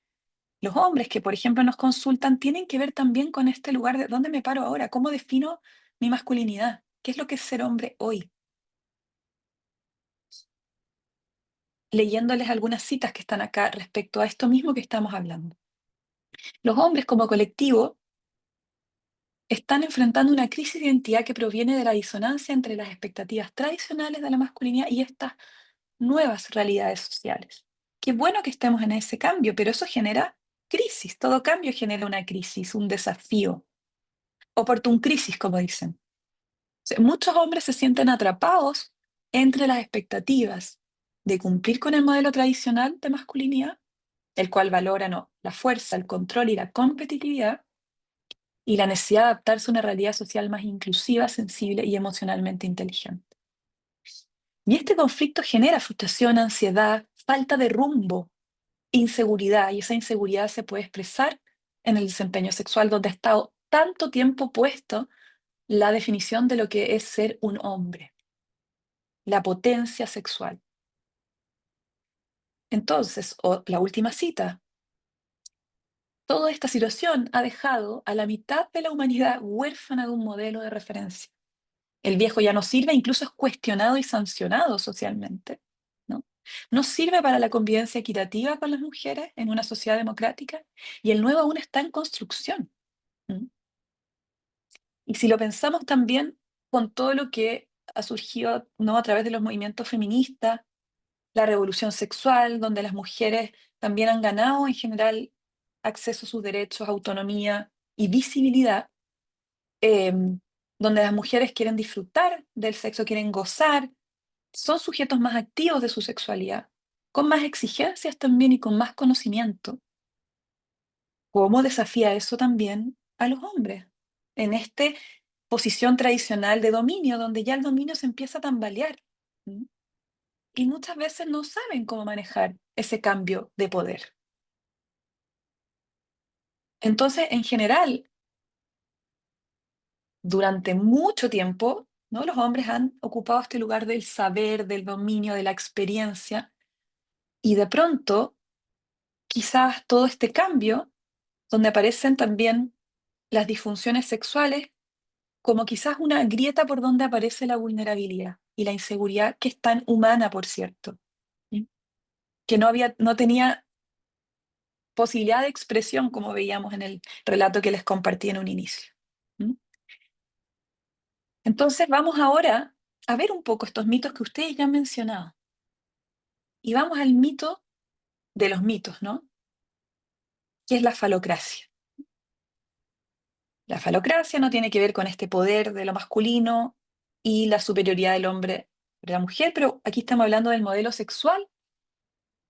los hombres que, por ejemplo, nos consultan, tienen que ver también con este lugar de dónde me paro ahora, cómo defino mi masculinidad, qué es lo que es ser hombre hoy? Leyéndoles algunas citas que están acá respecto a esto mismo que estamos hablando. Los hombres como colectivo están enfrentando una crisis de identidad que proviene de la disonancia entre las expectativas tradicionales de la masculinidad y estas nuevas realidades sociales. Qué bueno que estemos en ese cambio, pero eso genera crisis. Todo cambio genera una crisis, un desafío. Oportun crisis, como dicen. O sea, muchos hombres se sienten atrapados entre las expectativas de cumplir con el modelo tradicional de masculinidad, el cual valora no, la fuerza, el control y la competitividad, y la necesidad de adaptarse a una realidad social más inclusiva, sensible y emocionalmente inteligente. Y este conflicto genera frustración, ansiedad, falta de rumbo, inseguridad, y esa inseguridad se puede expresar en el desempeño sexual, donde ha estado tanto tiempo puesto la definición de lo que es ser un hombre, la potencia sexual. Entonces, o la última cita, toda esta situación ha dejado a la mitad de la humanidad huérfana de un modelo de referencia. El viejo ya no sirve, incluso es cuestionado y sancionado socialmente, ¿no? No sirve para la convivencia equitativa con las mujeres en una sociedad democrática y el nuevo aún está en construcción. ¿Mm? Y si lo pensamos también con todo lo que ha surgido, ¿no?, a través de los movimientos feministas, la revolución sexual, donde las mujeres también han ganado en general acceso a sus derechos, autonomía y visibilidad, eh, donde las mujeres quieren disfrutar del sexo, quieren gozar, son sujetos más activos de su sexualidad, con más exigencias también y con más conocimiento. ¿Cómo desafía eso también a los hombres? En esta posición tradicional de dominio, donde ya el dominio se empieza a tambalear. ¿Mm? Y muchas veces no saben cómo manejar ese cambio de poder. Entonces, en general, durante mucho tiempo, ¿no?, los hombres han ocupado este lugar del saber, del dominio, de la experiencia, y de pronto, quizás todo este cambio, donde aparecen también las disfunciones sexuales, como quizás una grieta por donde aparece la vulnerabilidad y la inseguridad, que es tan humana, por cierto, ¿sí?, que no tenía posibilidad de expresión, como veíamos en el relato que les compartí en un inicio. ¿Mm? Entonces vamos ahora a ver un poco estos mitos que ustedes ya han mencionado. Y vamos al mito de los mitos, ¿no? Que es la falocracia. La falocracia no tiene que ver con este poder de lo masculino y la superioridad del hombre sobre la mujer, pero aquí estamos hablando del modelo sexual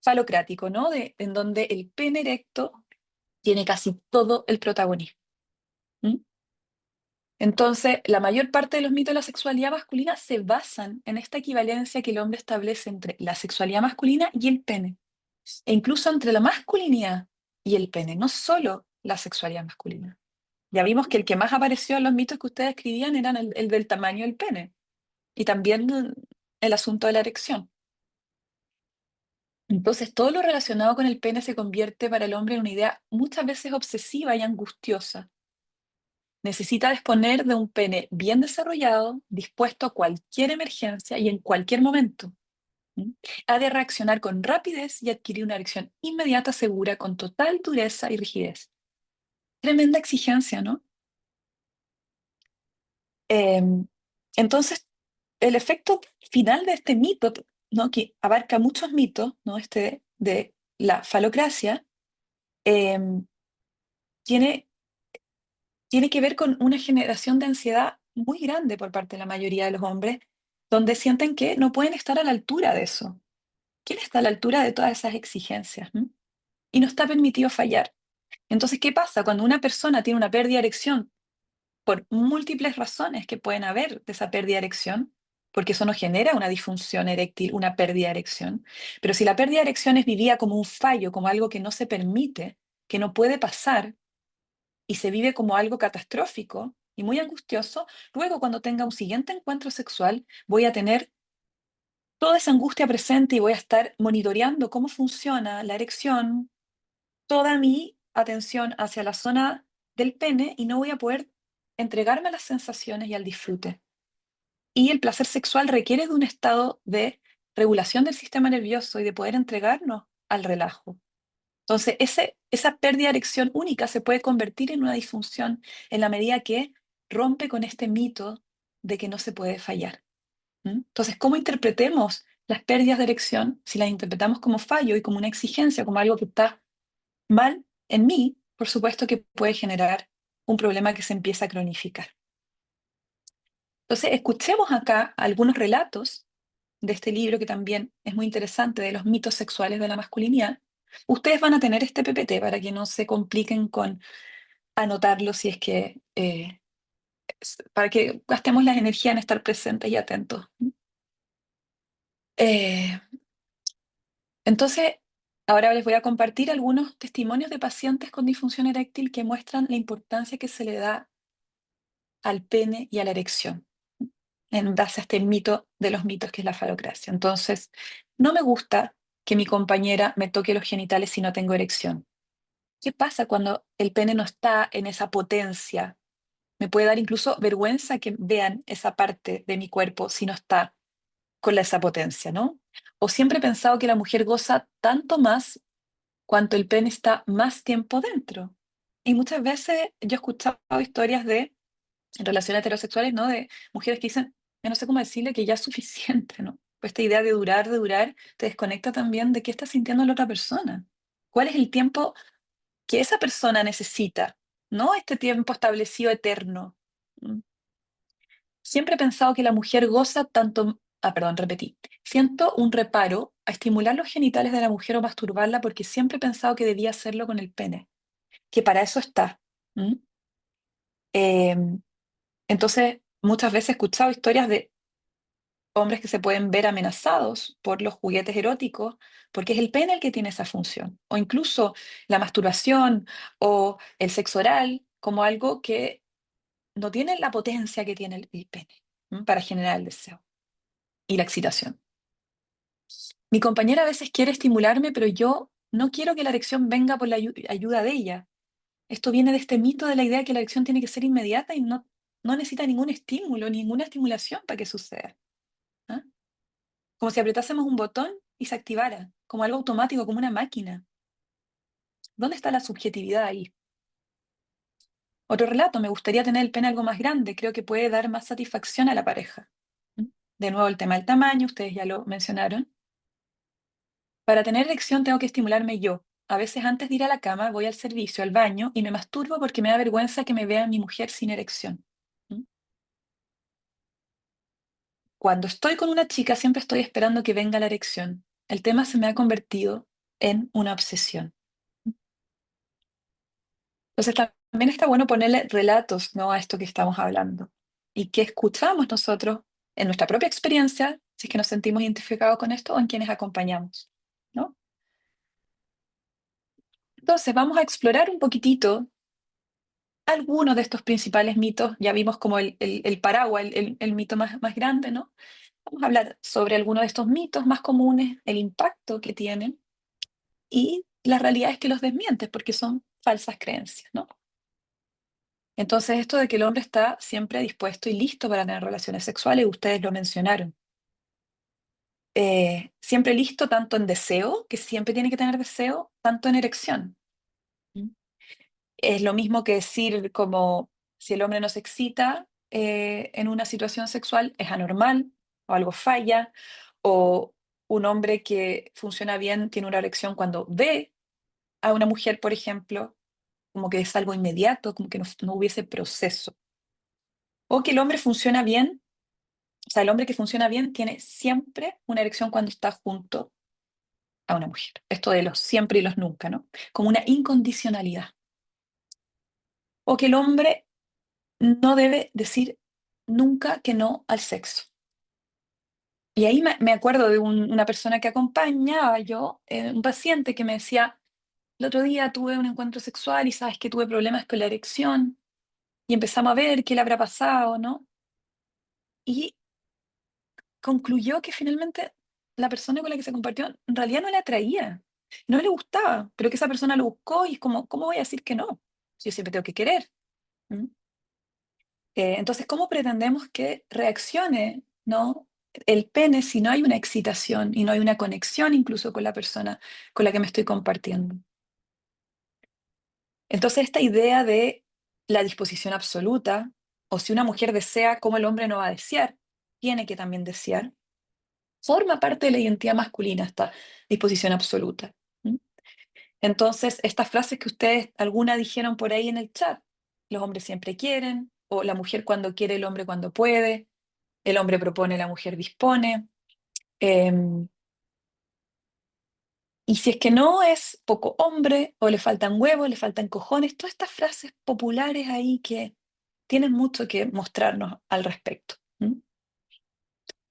falocrático, ¿no? En donde el pene erecto tiene casi todo el protagonismo. ¿Mm? Entonces, la mayor parte de los mitos de la sexualidad masculina se basan en esta equivalencia que el hombre establece entre la sexualidad masculina y el pene, e incluso entre la masculinidad y el pene, no solo la sexualidad masculina. Ya vimos que el que más apareció en los mitos que ustedes escribían era el del tamaño del pene y también el asunto de la erección. Entonces, todo lo relacionado con el pene se convierte para el hombre en una idea muchas veces obsesiva y angustiosa. Necesita disponer de un pene bien desarrollado, dispuesto a cualquier emergencia y en cualquier momento. ¿Mm? Ha de reaccionar con rapidez y adquirir una erección inmediata, segura, con total dureza y rigidez. Tremenda exigencia, ¿no? Em, entonces, el efecto final de este mito, ¿no?, que abarca muchos mitos, ¿no?, este de la falocracia, em, tiene, tiene que ver con una generación de ansiedad muy grande por parte de la mayoría de los hombres, donde sienten que no pueden estar a la altura de eso. ¿Quién está a la altura de todas esas exigencias? ¿Mm? Y no está permitido fallar. Entonces, ¿qué pasa? Cuando una persona tiene una pérdida de erección por múltiples razones que pueden haber de esa pérdida de erección, porque eso no genera una disfunción eréctil, una pérdida de erección, pero si la pérdida de erección es vivida como un fallo, como algo que no se permite, que no puede pasar, y se vive como algo catastrófico y muy angustioso, luego cuando tenga un siguiente encuentro sexual voy a tener toda esa angustia presente y voy a estar monitoreando cómo funciona la erección, toda mi atención hacia la zona del pene y no voy a poder entregarme a las sensaciones y al disfrute. Y el placer sexual requiere de un estado de regulación del sistema nervioso y de poder entregarnos al relajo. Entonces, esa pérdida de erección única se puede convertir en una disfunción en la medida que rompe con este mito de que no se puede fallar. ¿Mm? Entonces, ¿cómo interpretemos las pérdidas de erección? Si las interpretamos como fallo y como una exigencia, como algo que está mal en mí, por supuesto que puede generar un problema que se empieza a cronificar. Entonces, escuchemos acá algunos relatos de este libro que también es muy interesante, de los mitos sexuales de la masculinidad. Ustedes van a tener este PPT para que no se compliquen con anotarlo si es que, para que gastemos la energía en estar presentes y atentos. Eh, entonces, ahora les voy a compartir algunos testimonios de pacientes con disfunción eréctil que muestran la importancia que se le da al pene y a la erección, en base a este mito de los mitos que es la falocracia. Entonces, no me gusta que mi compañera me toque los genitales si no tengo erección? ¿Qué pasa cuando el pene no está en esa potencia? Me puede dar incluso vergüenza que vean esa parte de mi cuerpo si no está con esa potencia, ¿no? O siempre he pensado que la mujer goza tanto más cuanto el pene está más tiempo dentro. Y muchas veces yo he escuchado historias de en relaciones heterosexuales, ¿no? De mujeres que dicen, yo no sé cómo decirle que ya es suficiente, ¿no? Pues esta idea de durar, te desconecta también de qué está sintiendo la otra persona. ¿Cuál es el tiempo que esa persona necesita? No este tiempo establecido eterno. ¿Mm? Siempre he pensado que la mujer goza tanto, perdón, repetí. Siento un reparo a estimular los genitales de la mujer o masturbarla porque siempre he pensado que debía hacerlo con el pene, que para eso está. ¿Mm? Em, entonces, muchas veces he escuchado historias de hombres que se pueden ver amenazados por los juguetes eróticos, porque es el pene el que tiene esa función, o incluso la masturbación o el sexo oral como algo que no tiene la potencia que tiene el pene, ¿m? Para generar el deseo y la excitación. Mi compañera a veces quiere estimularme, pero yo no quiero que la erección venga por la ayuda de ella. Esto viene de este mito de la idea de que la erección tiene que ser inmediata y no necesita ningún estímulo, ninguna estimulación para que suceda. ¿Ah? Como si apretásemos un botón y se activara, como algo automático, como una máquina. ¿Dónde está la subjetividad ahí? Otro relato, me gustaría tener el pene algo más grande, creo que puede dar más satisfacción a la pareja. ¿Mm? De nuevo, el tema del tamaño, ustedes ya lo mencionaron. Para tener erección tengo que estimularme yo. A veces antes de ir a la cama voy al servicio, al baño, y me masturbo porque me da vergüenza que me vea mi mujer sin erección. ¿Mm? Cuando estoy con una chica siempre estoy esperando que venga la erección. El tema se me ha convertido en una obsesión. Entonces también está bueno ponerle relatos, ¿no? A esto que estamos hablando y que escuchamos nosotros en nuestra propia experiencia, si es que nos sentimos identificados con esto o en quienes acompañamos, ¿no? Entonces vamos a explorar un poquitito algunos de estos principales mitos. Ya vimos como el paraguas, el mito más grande, ¿no? Vamos a hablar sobre algunos de estos mitos más comunes, el impacto que tienen y las realidades que los desmienten, porque son falsas creencias, ¿no? Entonces, esto de que el hombre está siempre dispuesto y listo para tener relaciones sexuales, ustedes lo mencionaron. Siempre listo tanto en deseo, que siempre tiene que tener deseo, tanto en erección. ¿Mm? Es lo mismo que decir como si el hombre no se excita en una situación sexual, es anormal o algo falla, o un hombre que funciona bien tiene una erección cuando ve a una mujer, por ejemplo, como que es algo inmediato, como que no hubiese proceso. O que el hombre funciona bien. O sea, el hombre que funciona bien tiene siempre una erección cuando está junto a una mujer. Esto de los siempre y los nunca, ¿no? Como una incondicionalidad. O que el hombre no debe decir nunca que no al sexo. Y ahí me acuerdo de una persona que acompañaba yo, un paciente que me decía, el otro día tuve un encuentro sexual y sabes que tuve problemas con la erección y empezamos a ver qué le habrá pasado, ¿no? Y concluyó que finalmente la persona con la que se compartió en realidad no le atraía, no le gustaba, pero que esa persona lo buscó y es como, ¿cómo voy a decir que no? Si yo siempre tengo que querer. ¿Mm? Entonces, ¿cómo pretendemos que reaccione, ¿no? El pene si no hay una excitación y no hay una conexión incluso con la persona con la que me estoy compartiendo? Entonces, esta idea de la disposición absoluta, o si una mujer desea, ¿cómo el hombre no va a desear? Tiene que también desear forma parte de la identidad masculina, esta disposición absoluta. ¿Mm? Entonces, estas frases que ustedes, alguna dijeron por ahí en el chat, los hombres siempre quieren, o la mujer cuando quiere, el hombre cuando puede, el hombre propone, la mujer dispone. eh, y si es que no es poco hombre, o le faltan huevos, le faltan cojones, todas estas frases populares ahí que tienen mucho que mostrarnos al respecto. ¿Mm?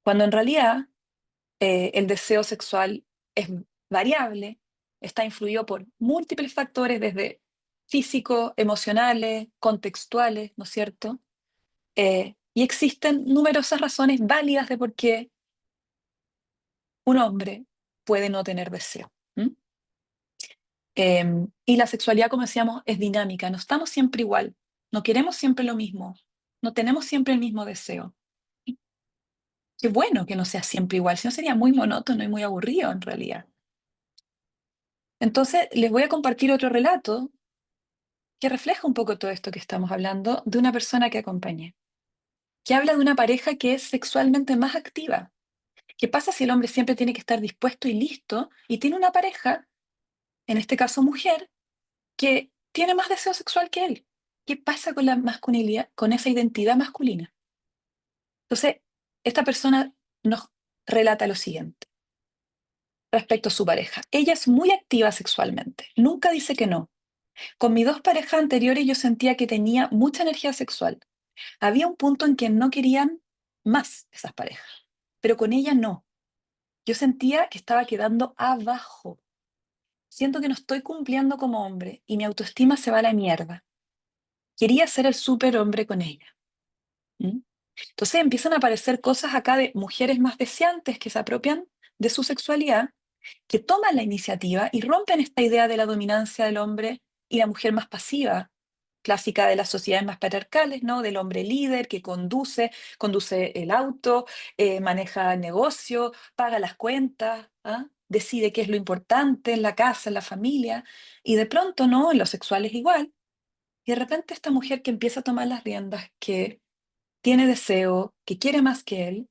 Cuando en realidad el deseo sexual es variable, está influido por múltiples factores, desde físicos, emocionales, contextuales, ¿no es cierto? Y existen numerosas razones válidas de por qué un hombre puede no tener deseo. ¿Mm? Y la sexualidad, como decíamos, es dinámica, no estamos siempre igual, no queremos siempre lo mismo, no tenemos siempre el mismo deseo. Qué bueno que no sea siempre igual, si no sería muy monótono y muy aburrido en realidad. Entonces, les voy a compartir otro relato que refleja un poco todo esto que estamos hablando de una persona que acompañé, que habla de una pareja que es sexualmente más activa. ¿Qué pasa si el hombre siempre tiene que estar dispuesto y listo y tiene una pareja, en este caso mujer, que tiene más deseo sexual que él? ¿Qué pasa con la masculinidad, con esa identidad masculina? Entonces, esta persona nos relata lo siguiente respecto a su pareja. Ella es muy activa sexualmente, nunca dice que no. Con mis dos parejas anteriores yo sentía que tenía mucha energía sexual. Había un punto en que no querían más esas parejas, pero con ella no. Yo sentía que estaba quedando abajo. Siento que no estoy cumpliendo como hombre y mi autoestima se va a la mierda. Quería ser el superhombre con ella. ¿Mm? Entonces empiezan a aparecer cosas acá de mujeres más deseantes que se apropian de su sexualidad, que toman la iniciativa y rompen esta idea de la dominancia del hombre y la mujer más pasiva, clásica de las sociedades más patriarcales, ¿no? Del hombre líder que conduce el auto, maneja el negocio, paga las cuentas, ¿ah? Decide qué es lo importante en la casa, en la familia, y de pronto, ¿no? En lo sexual es igual. Y de repente esta mujer que empieza a tomar las riendas, que tiene deseo, que quiere más que él,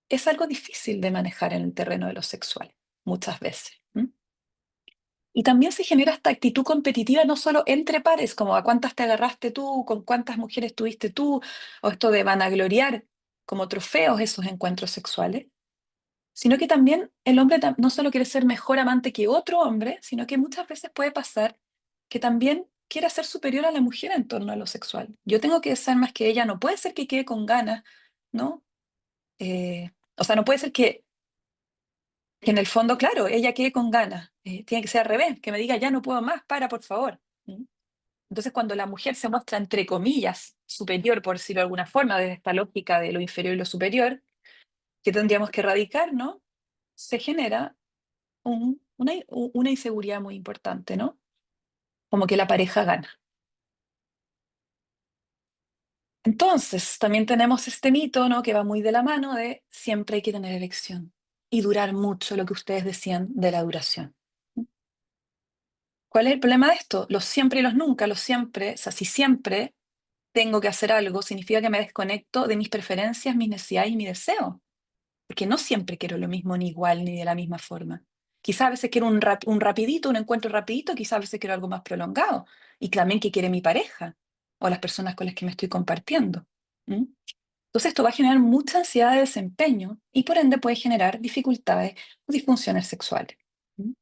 es algo difícil de manejar en el terreno de lo sexual, muchas veces. ¿M? Y también se genera esta actitud competitiva no solo entre pares, como a cuántas te agarraste tú, con cuántas mujeres tuviste tú, o esto de vanagloriar como trofeos esos encuentros sexuales, sino que también el hombre no solo quiere ser mejor amante que otro hombre, sino que muchas veces puede pasar que también quiera ser superior a la mujer en torno a lo sexual. Yo tengo que ser más que ella, no puede ser que quede con ganas, ¿no? O sea, no puede ser que en el fondo, claro, ella quede con ganas. Tiene que ser al revés, que me diga, ya no puedo más, para, por favor. ¿Mm? Entonces, cuando la mujer se muestra, entre comillas, superior, por decirlo de alguna forma, desde esta lógica de lo inferior y lo superior, que tendríamos que erradicar, ¿no? Se genera una inseguridad muy importante, ¿no? Como que la pareja gana. Entonces, también tenemos este mito, ¿no? Que va muy de la mano de siempre hay que tener erección y durar mucho, lo que ustedes decían de la duración. ¿Cuál es el problema de esto? Los siempre y los nunca, los siempre, o sea, si siempre tengo que hacer algo, significa que me desconecto de mis preferencias, mis necesidades y mi deseo, porque no siempre quiero lo mismo, ni igual, ni de la misma forma. Quizás a veces quiero un rapidito, un encuentro rapidito, quizás a veces quiero algo más prolongado, y también que quiere mi pareja o las personas con las que me estoy compartiendo. ¿Mm? Entonces esto va a generar mucha ansiedad de desempeño y por ende puede generar dificultades o disfunciones sexuales. ¿Mm?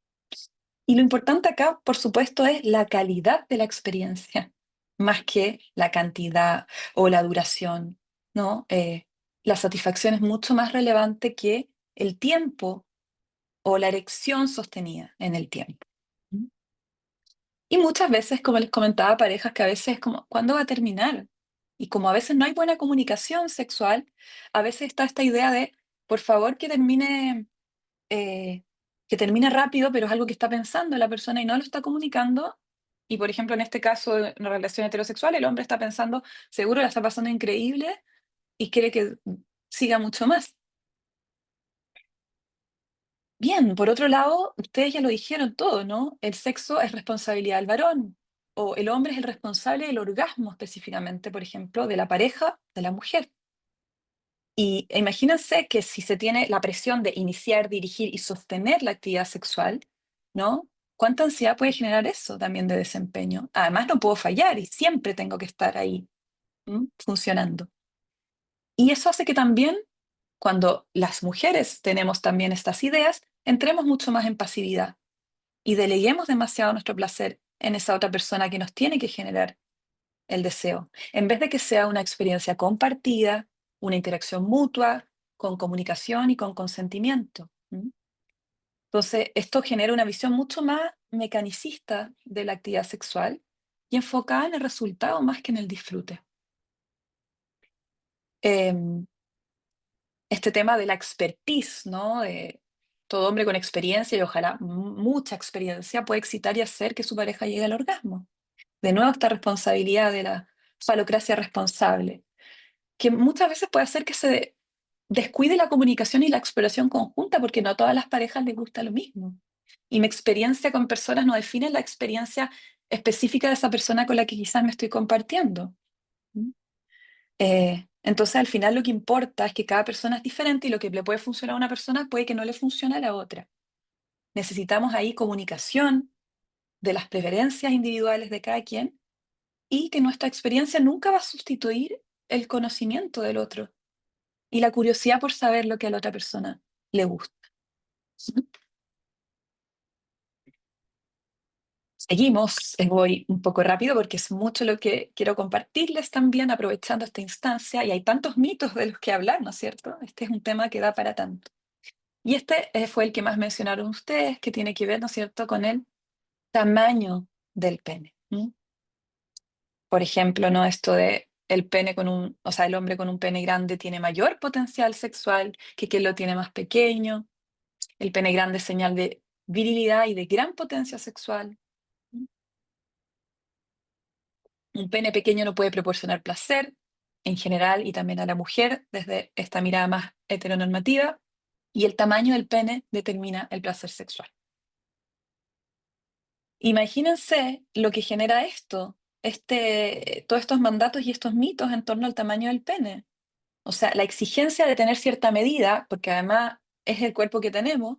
Y lo importante acá, por supuesto, es la calidad de la experiencia, más que la cantidad o la duración, ¿no? La satisfacción es mucho más relevante que el tiempo o la erección sostenida en el tiempo. ¿Mm? Y muchas veces, como les comentaba, parejas que a veces es como, ¿cuándo va a terminar? Y como a veces no hay buena comunicación sexual, a veces está esta idea de, por favor, eh, que termine rápido, pero es algo que está pensando la persona y no lo está comunicando. Y por ejemplo, en este caso de una relación heterosexual, el hombre está pensando, seguro la está pasando increíble y quiere que siga mucho más. Bien, por otro lado, ustedes ya lo dijeron todo, ¿no? El sexo es responsabilidad del varón, o el hombre es el responsable del orgasmo específicamente, por ejemplo, de la pareja de la mujer. Y imagínense que si se tiene la presión de iniciar, dirigir y sostener la actividad sexual, ¿no? ¿Cuánta ansiedad puede generar eso también de desempeño? Además, no puedo fallar y siempre tengo que estar ahí, ¿m? Funcionando. Y eso hace que también, cuando las mujeres tenemos también estas ideas, entremos mucho más en pasividad y deleguemos demasiado nuestro placer en esa otra persona que nos tiene que generar el deseo, en vez de que sea una experiencia compartida, una interacción mutua, con comunicación y con consentimiento. ¿M? Entonces, esto genera una visión mucho más mecanicista de la actividad sexual y enfocada en el resultado más que en el disfrute. Em, este tema de la expertise, ¿no? Todo hombre con experiencia y ojalá mucha experiencia puede excitar y hacer que su pareja llegue al orgasmo. De nuevo, esta responsabilidad de la falocracia responsable, que muchas veces puede hacer que se descuide la comunicación y la exploración conjunta, porque no a todas las parejas les gusta lo mismo. Y mi experiencia con personas no define la experiencia específica de esa persona con la que quizás me estoy compartiendo. ¿Mm? Entonces, al final lo que importa es que cada persona es diferente y lo que le puede funcionar a una persona puede que no le funcione a la otra. Necesitamos ahí comunicación de las preferencias individuales de cada quien y que nuestra experiencia nunca va a sustituir el conocimiento del otro y la curiosidad por saber lo que a la otra persona le gusta. Seguimos, voy un poco rápido porque es mucho lo que quiero compartirles también, aprovechando esta instancia, y hay tantos mitos de los que hablar, ¿no es cierto? Este es un tema que da para tanto. Y este fue el que más mencionaron ustedes, que tiene que ver, ¿no es cierto?, con el tamaño del pene. ¿Mm? Por ejemplo, ¿no? Esto de el pene con un, o sea, el hombre con un pene grande tiene mayor potencial sexual que quien lo tiene más pequeño. El pene grande es señal de virilidad y de gran potencia sexual. Un pene pequeño no puede proporcionar placer en general y también a la mujer desde esta mirada más heteronormativa, y el tamaño del pene determina el placer sexual. Imagínense lo que genera esto, todos estos mandatos y estos mitos en torno al tamaño del pene. O sea, la exigencia de tener cierta medida, porque además es el cuerpo que tenemos,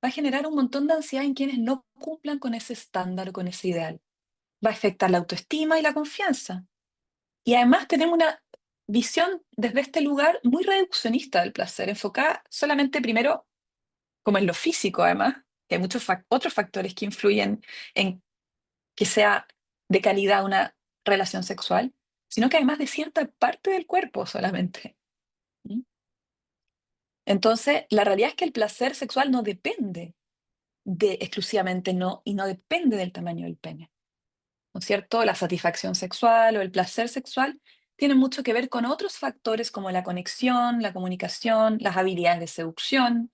va a generar un montón de ansiedad en quienes no cumplan con ese estándar o con ese ideal. Va a afectar la autoestima y la confianza. Y además tenemos una visión desde este lugar muy reduccionista del placer, enfocada solamente primero como en lo físico, además, que hay muchos otros factores que influyen en que sea de calidad una relación sexual, sino que además de cierta parte del cuerpo solamente. ¿Mm? Entonces, la realidad es que el placer sexual no depende de exclusivamente no, y no depende del tamaño del pene. ¿No es cierto? La satisfacción sexual o el placer sexual tienen mucho que ver con otros factores como la conexión, la comunicación, las habilidades de seducción,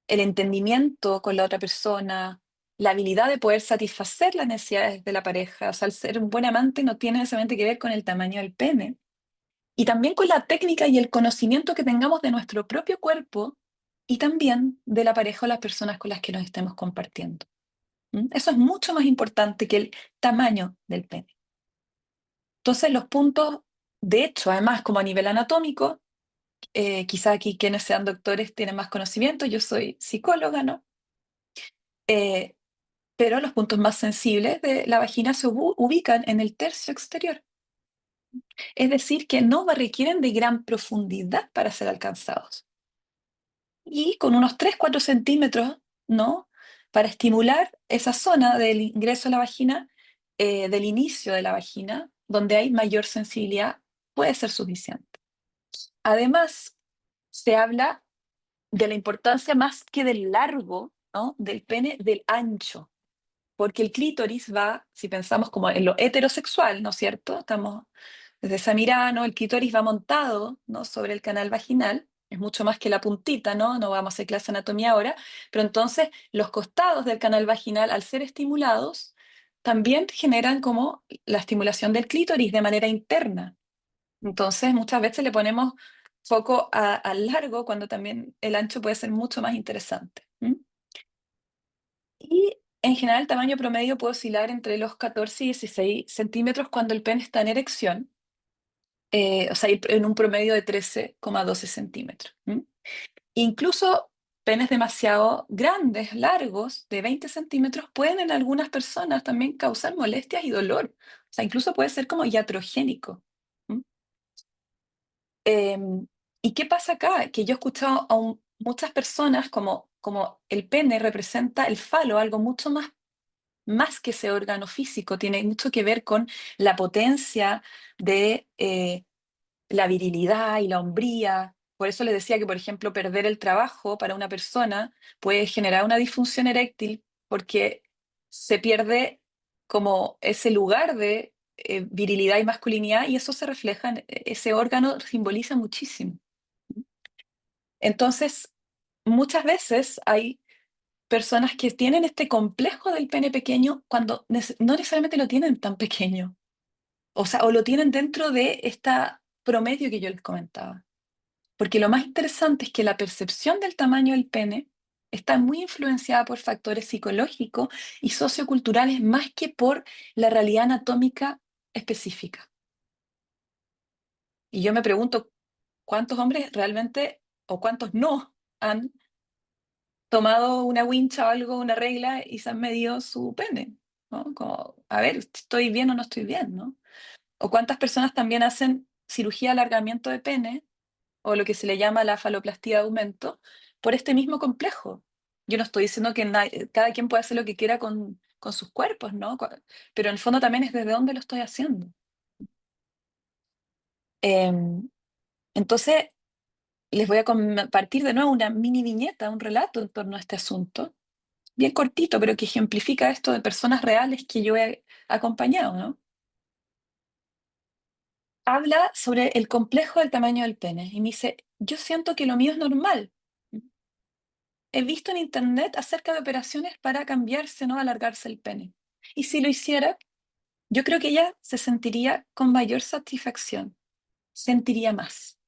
el entendimiento con la otra persona, la habilidad de poder satisfacer las necesidades de la pareja. O sea, el ser un buen amante no tiene necesariamente que ver con el tamaño del pene. Y también con la técnica y el conocimiento que tengamos de nuestro propio cuerpo y también de la pareja o las personas con las que nos estemos compartiendo. ¿Mm? Eso es mucho más importante que el tamaño del pene. Entonces, los puntos, de hecho, además, como a nivel anatómico, quizá aquí quienes sean doctores tienen más conocimiento, yo soy psicóloga, ¿no? Eh, pero los puntos más sensibles de la vagina se ubican en el tercio exterior, es decir, que no requieren de gran profundidad para ser alcanzados. Y con unos 3-4 centímetros, ¿no? Para estimular esa zona del ingreso a la vagina, del inicio de la vagina, donde hay mayor sensibilidad, puede ser suficiente. Además, se habla de la importancia más que del largo, ¿no? Del pene, del ancho, porque el clítoris va, si pensamos como en lo heterosexual, ¿no es cierto? Estamos desde esa mirada, ¿no? El clítoris va montado, ¿no?, sobre el canal vaginal, es mucho más que la puntita, ¿no? No vamos a hacer clase de anatomía ahora, pero entonces los costados del canal vaginal, al ser estimulados, también generan como la estimulación del clítoris de manera interna. Entonces, muchas veces le ponemos foco al largo cuando también el ancho puede ser mucho más interesante. ¿M? Y en general el tamaño promedio puede oscilar entre los 14 y 16 centímetros cuando el pene está en erección, o sea, en un promedio de 13,12 centímetros. ¿M? Incluso penes demasiado grandes, largos, de 20 centímetros, pueden en algunas personas también causar molestias y dolor. O sea, incluso puede ser como iatrogénico. ¿M? Em, ¿Y qué pasa acá? Que yo he escuchado a muchas personas como el pene representa el falo, algo mucho más que ese órgano físico, tiene mucho que ver con la potencia de la virilidad y la hombría. Por eso les decía que, por ejemplo, perder el trabajo para una persona puede generar una disfunción eréctil porque se pierde como ese lugar de virilidad y masculinidad y eso se refleja ese órgano simboliza muchísimo. Entonces, muchas veces hay personas que tienen este complejo del pene pequeño cuando no necesariamente lo tienen tan pequeño. O sea, o lo tienen dentro de esta promedio que yo les comentaba. Porque lo más interesante es que la percepción del tamaño del pene está muy influenciada por factores psicológicos y socioculturales más que por la realidad anatómica específica. Y yo me pregunto, ¿cuántos hombres realmente o cuántos no han tomado una wincha o algo, una regla y se han medido su pene? ¿No? Como, a ver, ¿estoy bien o no estoy bien? ¿No? O cuántas personas también hacen cirugía de alargamiento de pene o lo que se le llama la faloplastía de aumento por este mismo complejo. Yo no estoy diciendo que cada quien puede hacer lo que quiera con sus cuerpos, ¿no? Pero en el fondo también es desde dónde lo estoy haciendo. Em, entonces, les voy a compartir de nuevo una mini viñeta, un relato en torno a este asunto, bien cortito, pero que ejemplifica esto de personas reales que yo he acompañado, ¿no? Habla sobre el complejo del tamaño del pene y me dice, yo siento que lo mío es normal. He visto en internet acerca de operaciones para cambiarse, ¿no? Alargarse el pene. Y si lo hiciera, yo creo que ella se sentiría con mayor satisfacción, sentiría más.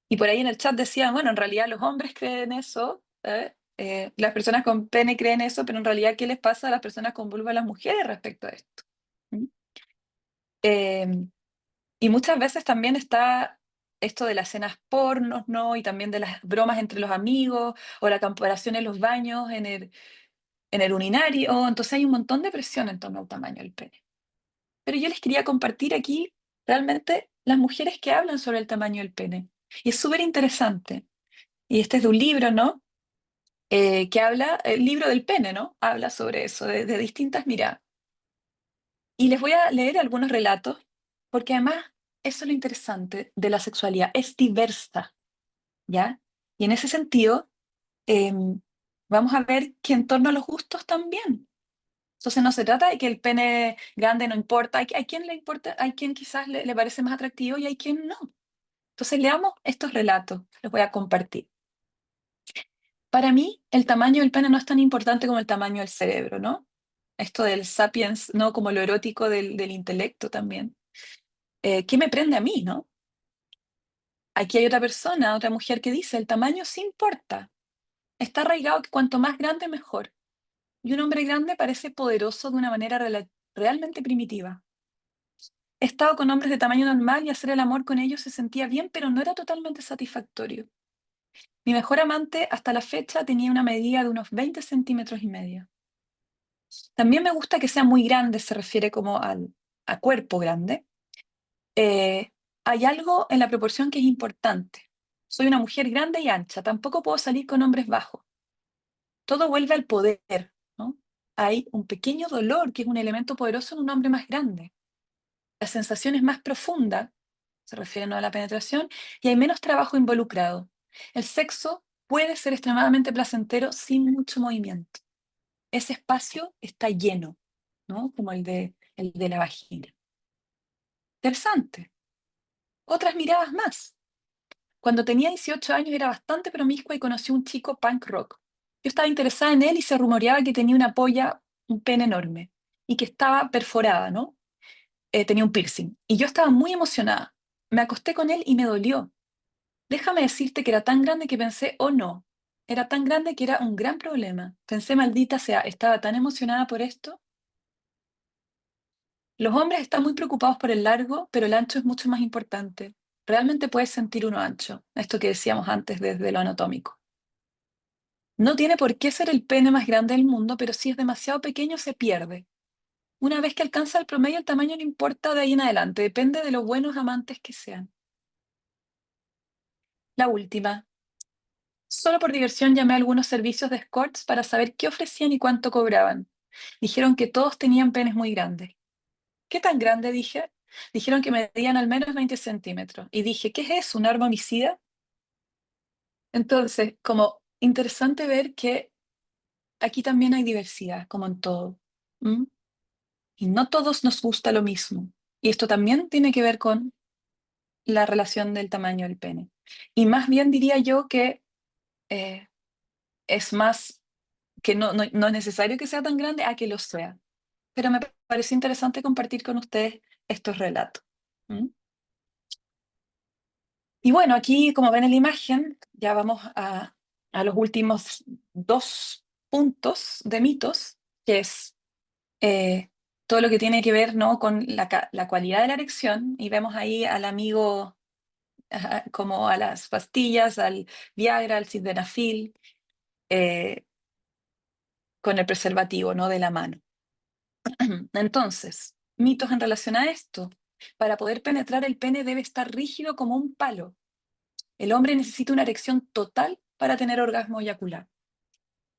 Y por ahí en el chat decían, bueno, en realidad los hombres creen eso, las personas con pene creen eso, pero en realidad, ¿qué les pasa a las personas con vulva a las mujeres respecto a esto? ¿Mm? Eh, y muchas veces también está esto de las escenas pornos, ¿no? Y también de las bromas entre los amigos o la comparación en los baños, en el urinario. Entonces hay un montón de presión en torno al tamaño del pene. Pero yo les quería compartir aquí realmente las mujeres que hablan sobre el tamaño del pene. Y es súper interesante. Y este es de un libro, ¿no? Que habla, el libro del pene, ¿no? Habla sobre eso, de distintas miradas. Y les voy a leer algunos relatos, porque además eso es lo interesante de la sexualidad, es diversa, ¿ya? Y en ese sentido, vamos a ver que en torno a los gustos también. Entonces no se trata de que el pene grande no importa, hay quien le importa, hay quien quizás le parece más atractivo y hay quien no. Entonces leamos estos relatos, los voy a compartir. Para mí, el tamaño del pene no es tan importante como el tamaño del cerebro, ¿no? Esto del sapiens, ¿no? Como lo erótico del intelecto también. ¿Qué me prende a mí, no? Aquí hay otra persona, otra mujer que dice, el tamaño sí importa. Está arraigado que cuanto más grande, mejor. Y un hombre grande parece poderoso de una manera realmente primitiva. He estado con hombres de tamaño normal y hacer el amor con ellos se sentía bien, pero no era totalmente satisfactorio. Mi mejor amante hasta la fecha tenía una medida de unos 20 centímetros y medio. También me gusta que sea muy grande, se refiere como a cuerpo grande. Eh, Hay algo en la proporción que es importante. Soy una mujer grande y ancha, tampoco puedo salir con hombres bajos. Todo vuelve al poder, ¿no? Hay un pequeño dolor que es un elemento poderoso en un hombre más grande. La sensación es más profunda, se refiere no a la penetración, y hay menos trabajo involucrado. El sexo puede ser extremadamente placentero sin mucho movimiento. Ese espacio está lleno, ¿no? Como el de la vagina. Interesante. Otras miradas más. Cuando tenía 18 años era bastante promiscua y conocí a un chico punk rock. Yo estaba interesada en él y se rumoreaba que tenía una polla, un pene enorme, y que estaba perforada, ¿no? Tenía un piercing. Y yo estaba muy emocionada. Me acosté con él y me dolió. Déjame decirte que era tan grande que pensé, oh no, era tan grande que era un gran problema. Pensé, maldita sea, estaba tan emocionada por esto. Los hombres están muy preocupados por el largo, pero el ancho es mucho más importante. Realmente puedes sentir uno ancho, esto que decíamos antes desde lo anatómico. No tiene por qué ser el pene más grande del mundo, pero si es demasiado pequeño se pierde. Una vez que alcanza el promedio, el tamaño no importa de ahí en adelante, depende de los buenos amantes que sean. La última. Solo por diversión llamé a algunos servicios de escorts para saber qué ofrecían y cuánto cobraban. Dijeron que todos tenían penes muy grandes. ¿Qué tan grande? Dije. Dijeron que medían al menos 20 centímetros. Y dije, ¿qué es eso? ¿Un arma homicida? Entonces, como interesante ver que aquí también hay diversidad, como en todo. ¿Mm? Y no todos nos gusta lo mismo. Y esto también tiene que ver con la relación del tamaño del pene. Y más bien diría yo que eh, es más que no es necesario que sea tan grande a que lo sea. Pero me pareció interesante compartir con ustedes estos relatos. ¿Mm? Y bueno, aquí, como ven en la imagen, ya vamos a los últimos dos puntos de mitos, que es todo lo que tiene que ver, ¿no?, con la cualidad de la erección. Y vemos ahí al amigo, ajá, como a las pastillas, al Viagra, al sildenafil, eh, con el preservativo, ¿no?, de la mano. Entonces, mitos en relación a esto. Para poder penetrar el pene debe estar rígido como un palo. El hombre necesita una erección total para tener orgasmo eyacular.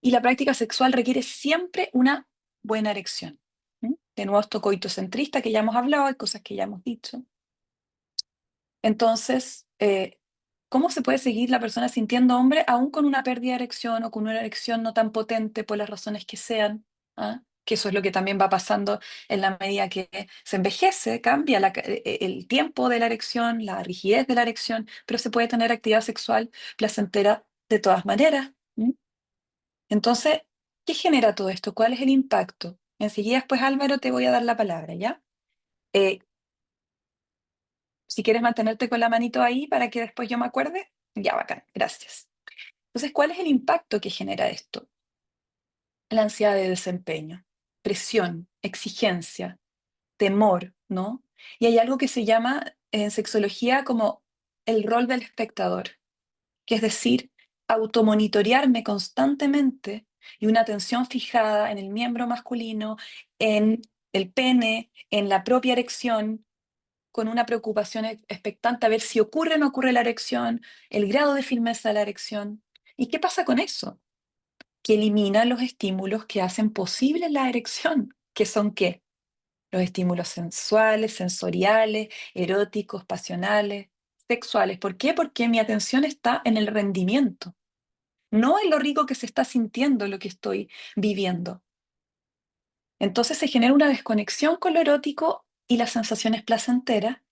Y la práctica sexual requiere siempre una buena erección. ¿Mm? De nuevo, esto coitocentrista que ya hemos hablado, hay cosas que ya hemos dicho. Entonces, ¿cómo se puede seguir la persona sintiendo hombre aún con una pérdida de erección o con una erección no tan potente por las razones que sean? ¿Ah? Que eso es lo que también va pasando en la medida que se envejece, cambia el tiempo de la erección, la rigidez de la erección, pero se puede tener actividad sexual placentera de todas maneras. ¿Mm? Entonces, ¿qué genera todo esto? ¿Cuál es el impacto? Enseguida, después, Álvaro, te voy a dar la palabra, ¿ya? Eh, si quieres mantenerte con la manito ahí para que después yo me acuerde, ya, bacán, gracias. Entonces, ¿cuál es el impacto que genera esto? La ansiedad de desempeño, presión, exigencia, temor, ¿no? Y hay algo que se llama en sexología como el rol del espectador, que es decir, automonitorearme constantemente y una atención fijada en el miembro masculino, en el pene, en la propia erección, con una preocupación expectante a ver si ocurre o no ocurre la erección, el grado de firmeza de la erección. ¿Y qué pasa con eso? Que elimina los estímulos que hacen posible la erección, que son ¿qué? Los estímulos sensuales, sensoriales, eróticos, pasionales, sexuales. ¿Por qué? Porque mi atención está en el rendimiento, no en lo rico que se está sintiendo lo que estoy viviendo. Entonces se genera una desconexión con lo erótico y las sensaciones placenteras,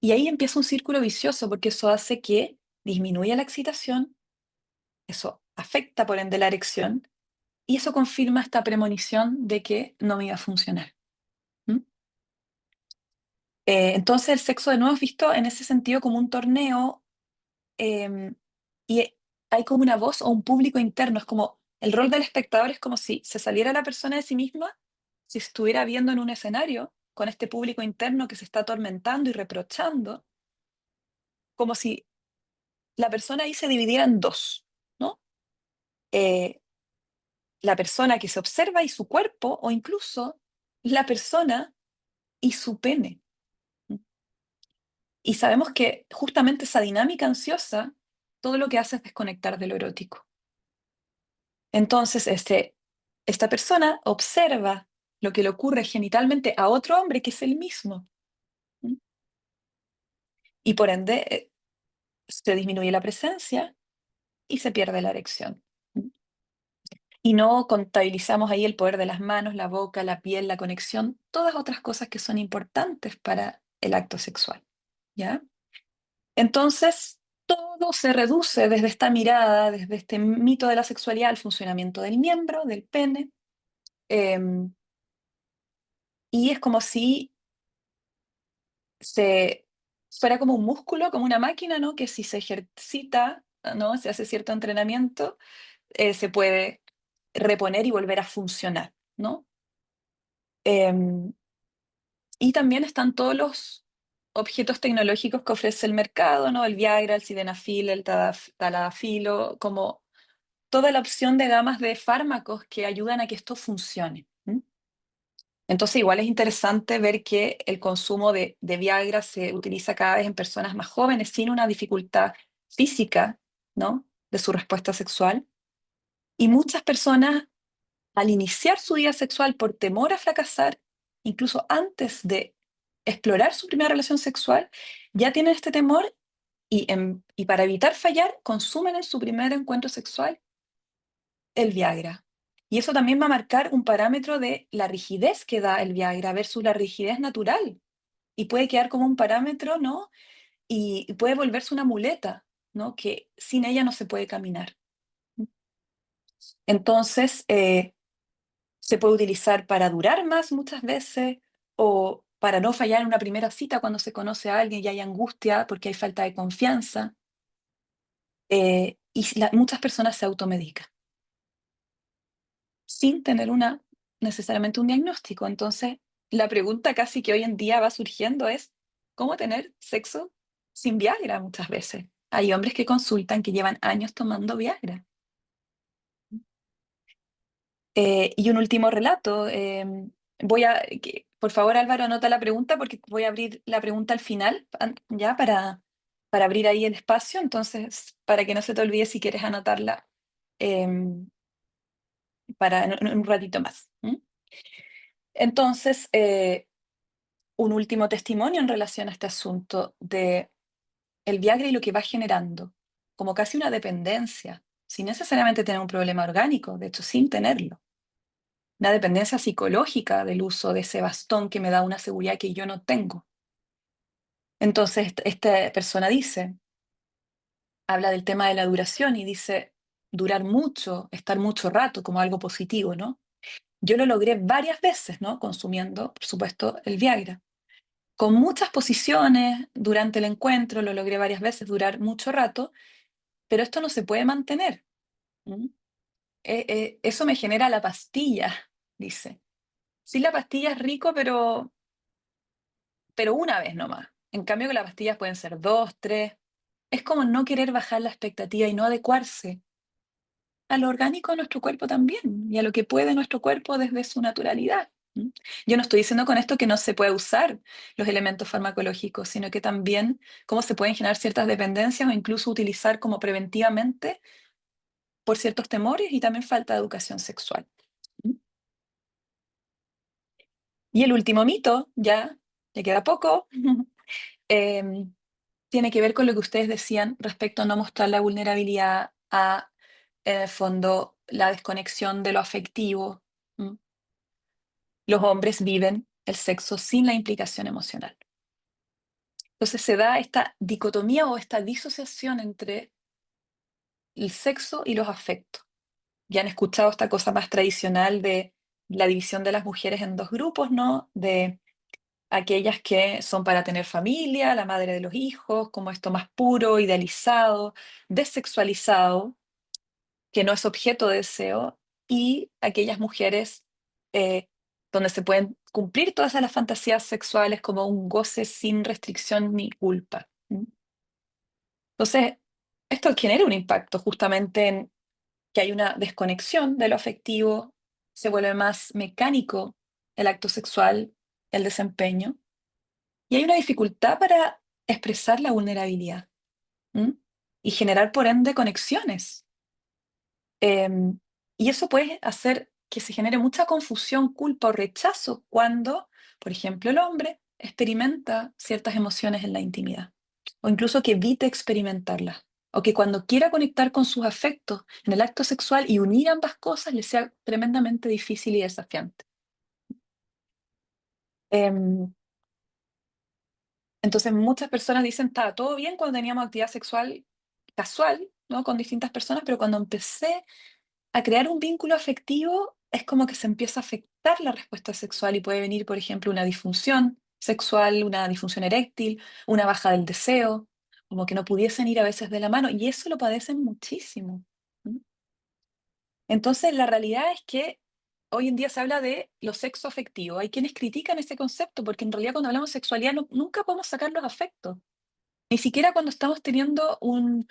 y ahí empieza un círculo vicioso porque eso hace que disminuya la excitación, eso afecta por ende la erección, y eso confirma esta premonición de que no me iba a funcionar. ¿Mm? Entonces el sexo de nuevo es visto en ese sentido como un torneo, eh, y hay como una voz o un público interno, es como el rol del espectador es como si se saliera la persona de sí misma, si estuviera viendo en un escenario con este público interno que se está atormentando y reprochando, como si la persona ahí se dividiera en dos, ¿no? Eh, la persona que se observa y su cuerpo, o incluso la persona y su pene. Y sabemos que justamente esa dinámica ansiosa, todo lo que hace es desconectar de lo erótico. Entonces, esta persona observa lo que le ocurre genitalmente a otro hombre que es el mismo. ¿Mm? Y por ende, se disminuye la presencia y se pierde la erección. ¿Mm? Y no contabilizamos ahí el poder de las manos, la boca, la piel, la conexión, todas otras cosas que son importantes para el acto sexual. ¿Ya? Entonces, todo se reduce desde esta mirada, desde este mito de la sexualidad, al funcionamiento del miembro, del pene, em, y es como si se fuera como un músculo, como una máquina, ¿no? Que si se ejercita, ¿no? Se hace cierto entrenamiento, se puede reponer y volver a funcionar, ¿no? Em, y también están todos los objetos tecnológicos que ofrece el mercado, ¿no? El Viagra, el sildenafil, el tadalafilo, como toda la opción de gamas de fármacos que ayudan a que esto funcione. ¿M? Entonces, igual es interesante ver que el consumo de Viagra se utiliza cada vez en personas más jóvenes sin una dificultad física, ¿no? De su respuesta sexual. Y muchas personas, al iniciar su vida sexual por temor a fracasar, incluso antes de explorar su primera relación sexual, ya tienen este temor y para evitar fallar, consumen en su primer encuentro sexual el Viagra. Y eso también va a marcar un parámetro de la rigidez que da el Viagra versus la rigidez natural. Y puede quedar como un parámetro, ¿no? Y puede volverse una muleta, ¿no? Que sin ella no se puede caminar. Entonces, se puede utilizar para durar más muchas veces o para no fallar en una primera cita cuando se conoce a alguien y hay angustia porque hay falta de confianza. Muchas personas se automedican sin tener necesariamente un diagnóstico. Entonces, la pregunta casi que hoy en día va surgiendo es, ¿cómo tener sexo sin Viagra muchas veces? Hay hombres que consultan que llevan años tomando Viagra. Y un último relato. Por favor, Álvaro, anota la pregunta porque voy a abrir la pregunta al final, ya para abrir ahí el espacio. Entonces, para que no se te olvide si quieres anotarla em, en un ratito más. ¿M? Entonces, un último testimonio en relación a este asunto de el Viagra y lo que va generando, como casi una dependencia, sin necesariamente tener un problema orgánico, de hecho, sin tenerlo. Una dependencia psicológica del uso de ese bastón que me da una seguridad que yo no tengo. Entonces, esta persona dice, habla del tema de la duración y dice, durar mucho, estar mucho rato como algo positivo, ¿no? Yo lo logré varias veces, ¿no? Consumiendo, por supuesto, el Viagra. Con muchas posiciones durante el encuentro, lo logré varias veces, durar mucho rato, pero esto no se puede mantener. ¿Mm? Eso me genera la pastilla, dice. Sí, la pastilla es rico, pero una vez nomás. En cambio, que las pastillas pueden ser dos, tres. Es como no querer bajar la expectativa y no adecuarse a lo orgánico de nuestro cuerpo también y a lo que puede nuestro cuerpo desde su naturalidad. ¿Mm? Yo no estoy diciendo con esto que no se puede usar los elementos farmacológicos, sino que también cómo se pueden generar ciertas dependencias o incluso utilizar como preventivamente por ciertos temores y también falta de educación sexual. ¿Mm? Y el último mito, ya queda poco, em, tiene que ver con lo que ustedes decían respecto a no mostrar la vulnerabilidad, en el fondo, la desconexión de lo afectivo. ¿M? Los hombres viven el sexo sin la implicación emocional. Entonces se da esta dicotomía o esta disociación entre el sexo y los afectos. Ya han escuchado esta cosa más tradicional de la división de las mujeres en dos grupos, ¿no? De aquellas que son para tener familia, la madre de los hijos, como esto más puro, idealizado, desexualizado, que no es objeto de deseo, y aquellas mujeres eh, donde se pueden cumplir todas las fantasías sexuales como un goce sin restricción ni culpa. ¿Mm? Entonces, esto genera un impacto justamente en que hay una desconexión de lo afectivo, se vuelve más mecánico el acto sexual, el desempeño, y hay una dificultad para expresar la vulnerabilidad. ¿M? Y generar, por ende, conexiones. Em, y eso puede hacer que se genere mucha confusión, culpa o rechazo cuando, por ejemplo, el hombre experimenta ciertas emociones en la intimidad, o incluso que evite experimentarlas, o que cuando quiera conectar con sus afectos en el acto sexual y unir ambas cosas le sea tremendamente difícil y desafiante. Em, entonces muchas personas dicen, estaba todo bien cuando teníamos actividad sexual casual, ¿no? Con distintas personas, pero cuando empecé a crear un vínculo afectivo, es como que se empieza a afectar la respuesta sexual y puede venir, por ejemplo, una disfunción sexual, una disfunción eréctil, una baja del deseo, como que no pudiesen ir a veces de la mano, y eso lo padecen muchísimo. ¿Mm? Entonces, la realidad es que hoy en día se habla de lo sexo afectivo. Hay quienes critican ese concepto porque en realidad cuando hablamos de sexualidad nunca podemos sacar los afectos. Ni siquiera cuando estamos teniendo un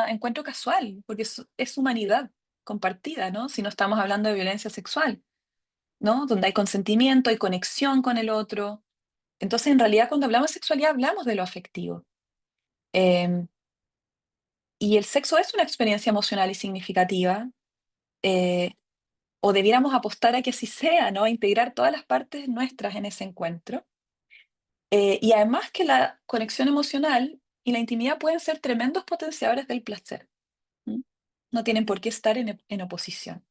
encuentro casual, porque es humanidad compartida, ¿no? Si no estamos hablando de violencia sexual, ¿no? Donde hay consentimiento, hay conexión con el otro. Entonces, en realidad, cuando hablamos de sexualidad, hablamos de lo afectivo. Eh, y el sexo es una experiencia emocional y significativa, eh, o debiéramos apostar a que así sea, ¿no? A integrar todas las partes nuestras en ese encuentro. Y además que la conexión emocional y la intimidad pueden ser tremendos potenciadores del placer. ¿Mm? No tienen por qué estar en oposición.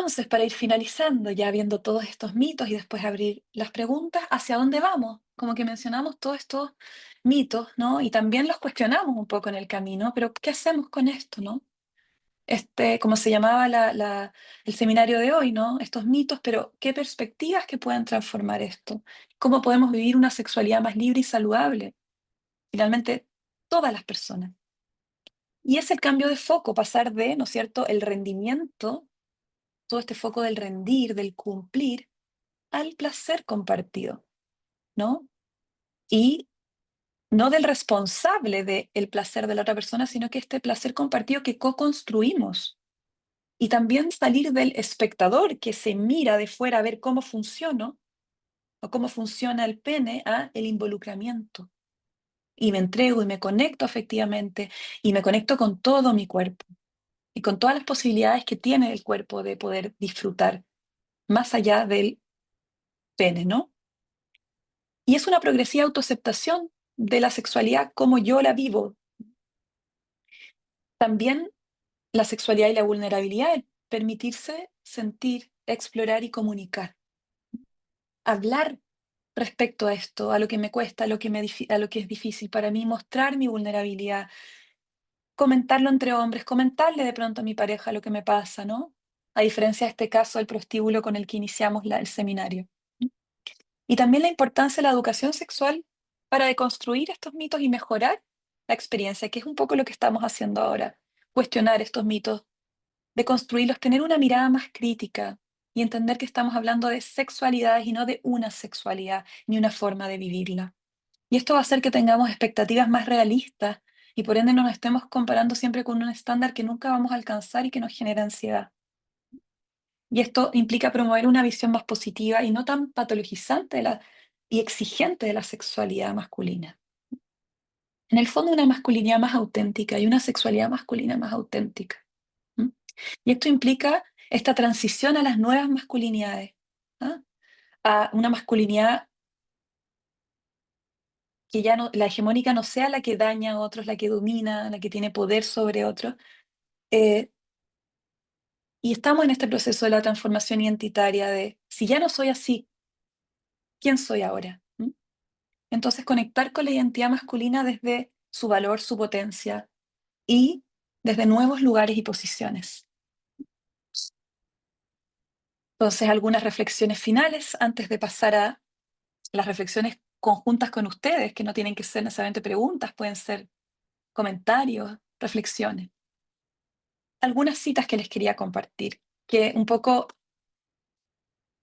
Entonces, para ir finalizando, ya viendo todos estos mitos y después abrir las preguntas, ¿hacia dónde vamos? Como que mencionamos todos estos mitos, ¿no? Y también los cuestionamos un poco en el camino, pero ¿qué hacemos con esto, no? Como se llamaba el seminario de hoy, ¿no? Estos mitos, pero ¿qué perspectivas que puedan transformar esto? ¿Cómo podemos vivir una sexualidad más libre y saludable? Finalmente, todas las personas. Y es el cambio de foco, pasar de, ¿no es cierto?, el rendimiento, todo este foco del rendir, del cumplir, al placer compartido, ¿no? Y no del responsable del placer de la otra persona, sino que este placer compartido que co-construimos. Y también salir del espectador que se mira de fuera a ver cómo funciona o cómo funciona el pene a el involucramiento. Y me entrego y me conecto efectivamente y me conecto con todo mi cuerpo y con todas las posibilidades que tiene el cuerpo de poder disfrutar más allá del pene, ¿no? Y es una progresiva autoaceptación de la sexualidad como yo la vivo. También la sexualidad y la vulnerabilidad, el permitirse sentir, explorar y comunicar. Hablar respecto a esto, a lo que me cuesta, a lo que es difícil para mí, mostrar mi vulnerabilidad, comentarlo entre hombres, comentarle de pronto a mi pareja lo que me pasa, ¿no? A diferencia de este caso del prostíbulo con el que iniciamos el seminario. Y también la importancia de la educación sexual para deconstruir estos mitos y mejorar la experiencia, que es un poco lo que estamos haciendo ahora, cuestionar estos mitos, deconstruirlos, tener una mirada más crítica y entender que estamos hablando de sexualidades y no de una sexualidad ni una forma de vivirla. Y esto va a hacer que tengamos expectativas más realistas y por ende no nos estemos comparando siempre con un estándar que nunca vamos a alcanzar y que nos genera ansiedad. Y esto implica promover una visión más positiva y no tan patologizante y exigente de la sexualidad masculina. En el fondo, una masculinidad más auténtica y una sexualidad masculina más auténtica. ¿Mm? Y esto implica esta transición a las nuevas masculinidades, ¿ah? A una masculinidad que ya no, la hegemónica no sea la que daña a otros, la que domina, la que tiene poder sobre otros. eh, y estamos en este proceso de la transformación identitaria de, si ya no soy así, ¿quién soy ahora? ¿Mm? Entonces, conectar con la identidad masculina desde su valor, su potencia y desde nuevos lugares y posiciones. Entonces, algunas reflexiones finales antes de pasar a las reflexiones conjuntas con ustedes, que no tienen que ser necesariamente preguntas, pueden ser comentarios, reflexiones. Algunas citas que les quería compartir, que un poco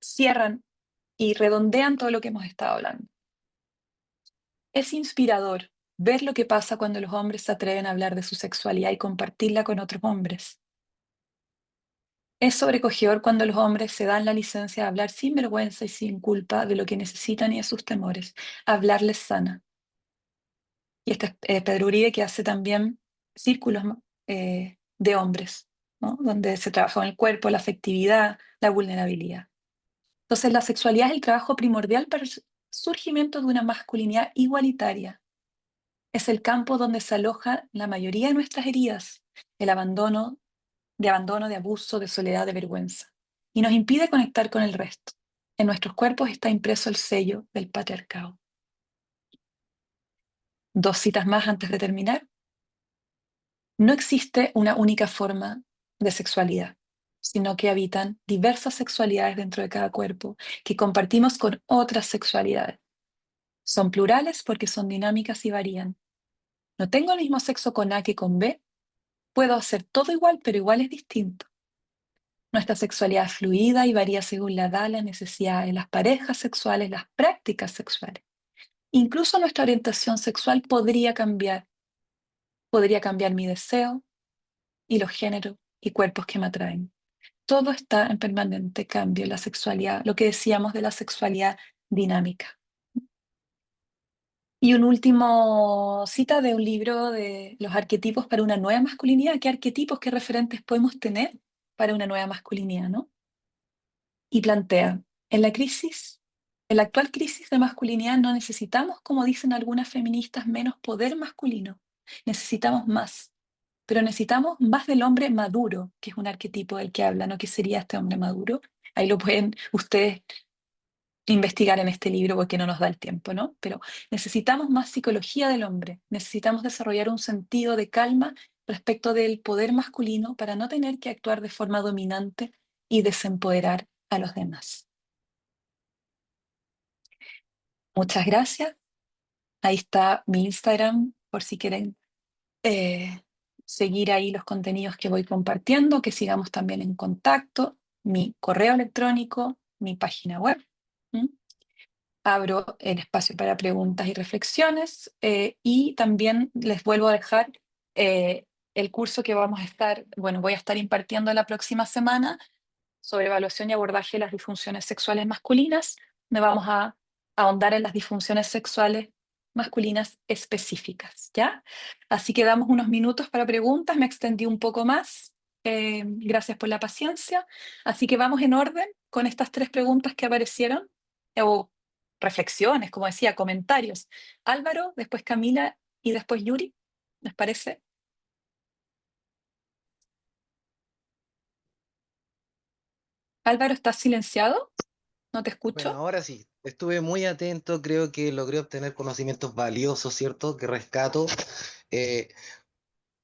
cierran y redondean todo lo que hemos estado hablando. Es inspirador ver lo que pasa cuando los hombres se atreven a hablar de su sexualidad y compartirla con otros hombres. Es sobrecogedor cuando los hombres se dan la licencia de hablar sin vergüenza y sin culpa de lo que necesitan y de sus temores. Hablarles sana. Y este es Pedro Uribe, que hace también círculos, ¿no? De hombres, ¿no? Donde se trabaja con el cuerpo, la afectividad, la vulnerabilidad. Entonces, la sexualidad es el trabajo primordial para el surgimiento de una masculinidad igualitaria. Es el campo donde se aloja la mayoría de nuestras heridas, el abandono, de abuso, de soledad, de vergüenza. Y nos impide conectar con el resto. En nuestros cuerpos está impreso el sello del patriarcado. Dos citas más antes de terminar. No existe una única forma de sexualidad, sino que habitan diversas sexualidades dentro de cada cuerpo que compartimos con otras sexualidades. Son plurales porque son dinámicas y varían. No tengo el mismo sexo con A que con B. Puedo hacer todo igual, pero igual es distinto. Nuestra sexualidad es fluida y varía según la edad, las necesidades, las parejas sexuales, las prácticas sexuales. Incluso nuestra orientación sexual podría cambiar. Podría cambiar mi deseo y los géneros y cuerpos que me atraen. Todo está en permanente cambio en la sexualidad, lo que decíamos de la sexualidad dinámica. Y un último cita de un libro de los arquetipos para una nueva masculinidad. ¿Qué arquetipos, qué referentes podemos tener para una nueva masculinidad, no? Y plantea, en la actual crisis de masculinidad no necesitamos, como dicen algunas feministas, menos poder masculino. Necesitamos más. pero necesitamos más del hombre maduro, que es un arquetipo del que habla, ¿no? ¿Qué sería este hombre maduro? Ahí lo pueden ustedes investigar en este libro porque no nos da el tiempo, ¿no? Pero necesitamos más psicología del hombre, necesitamos desarrollar un sentido de calma respecto del poder masculino para no tener que actuar de forma dominante y desempoderar a los demás. Muchas gracias. Ahí está mi Instagram por si quieren eh, seguir ahí los contenidos que voy compartiendo, que sigamos también en contacto, mi correo electrónico, mi página web. ¿M? Abro el espacio para preguntas y reflexiones y también les vuelvo a dejar eh, el curso que vamos a estar, bueno, voy a estar impartiendo la próxima semana sobre evaluación y abordaje de las disfunciones sexuales masculinas. Me vamos a ahondar en las disfunciones sexuales masculinas específicas, ¿ya? Así que damos unos minutos para preguntas, me extendí un poco más. Gracias por la paciencia. Así que vamos en orden con estas tres preguntas que aparecieron, o reflexiones, como decía, comentarios. Álvaro, después Camila y después Yuri, ¿les parece? Álvaro, ¿estás silenciado? No te Bueno, escucho. ahora sí, estuve muy atento, creo que logré obtener conocimientos valiosos, ¿cierto? Que rescato. Eh,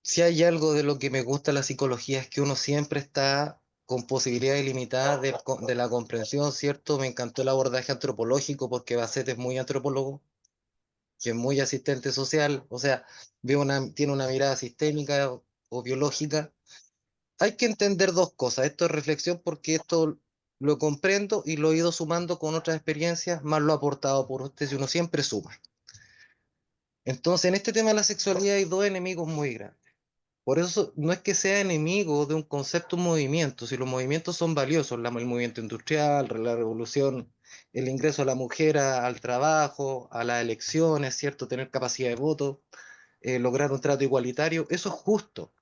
si hay algo de lo que me gusta la psicología es que uno siempre está con posibilidades ilimitadas de la comprensión, ¿cierto? Me encantó el abordaje antropológico porque Bassett es muy antropólogo, que es muy asistente social, o sea, tiene una mirada sistémica o biológica. Hay que entender dos cosas. Esto es reflexión porque esto lo comprendo y lo he ido sumando con otras experiencias, más lo aportado por usted, si uno siempre suma. Entonces, en este tema de la sexualidad hay dos enemigos muy grandes. Por eso no es que sea enemigo de un concepto, un movimiento, si los movimientos son valiosos, el movimiento industrial, la revolución, el ingreso de la mujer al trabajo, a las elecciones, ¿cierto? Tener capacidad de voto, lograr un trato igualitario, eso es justo.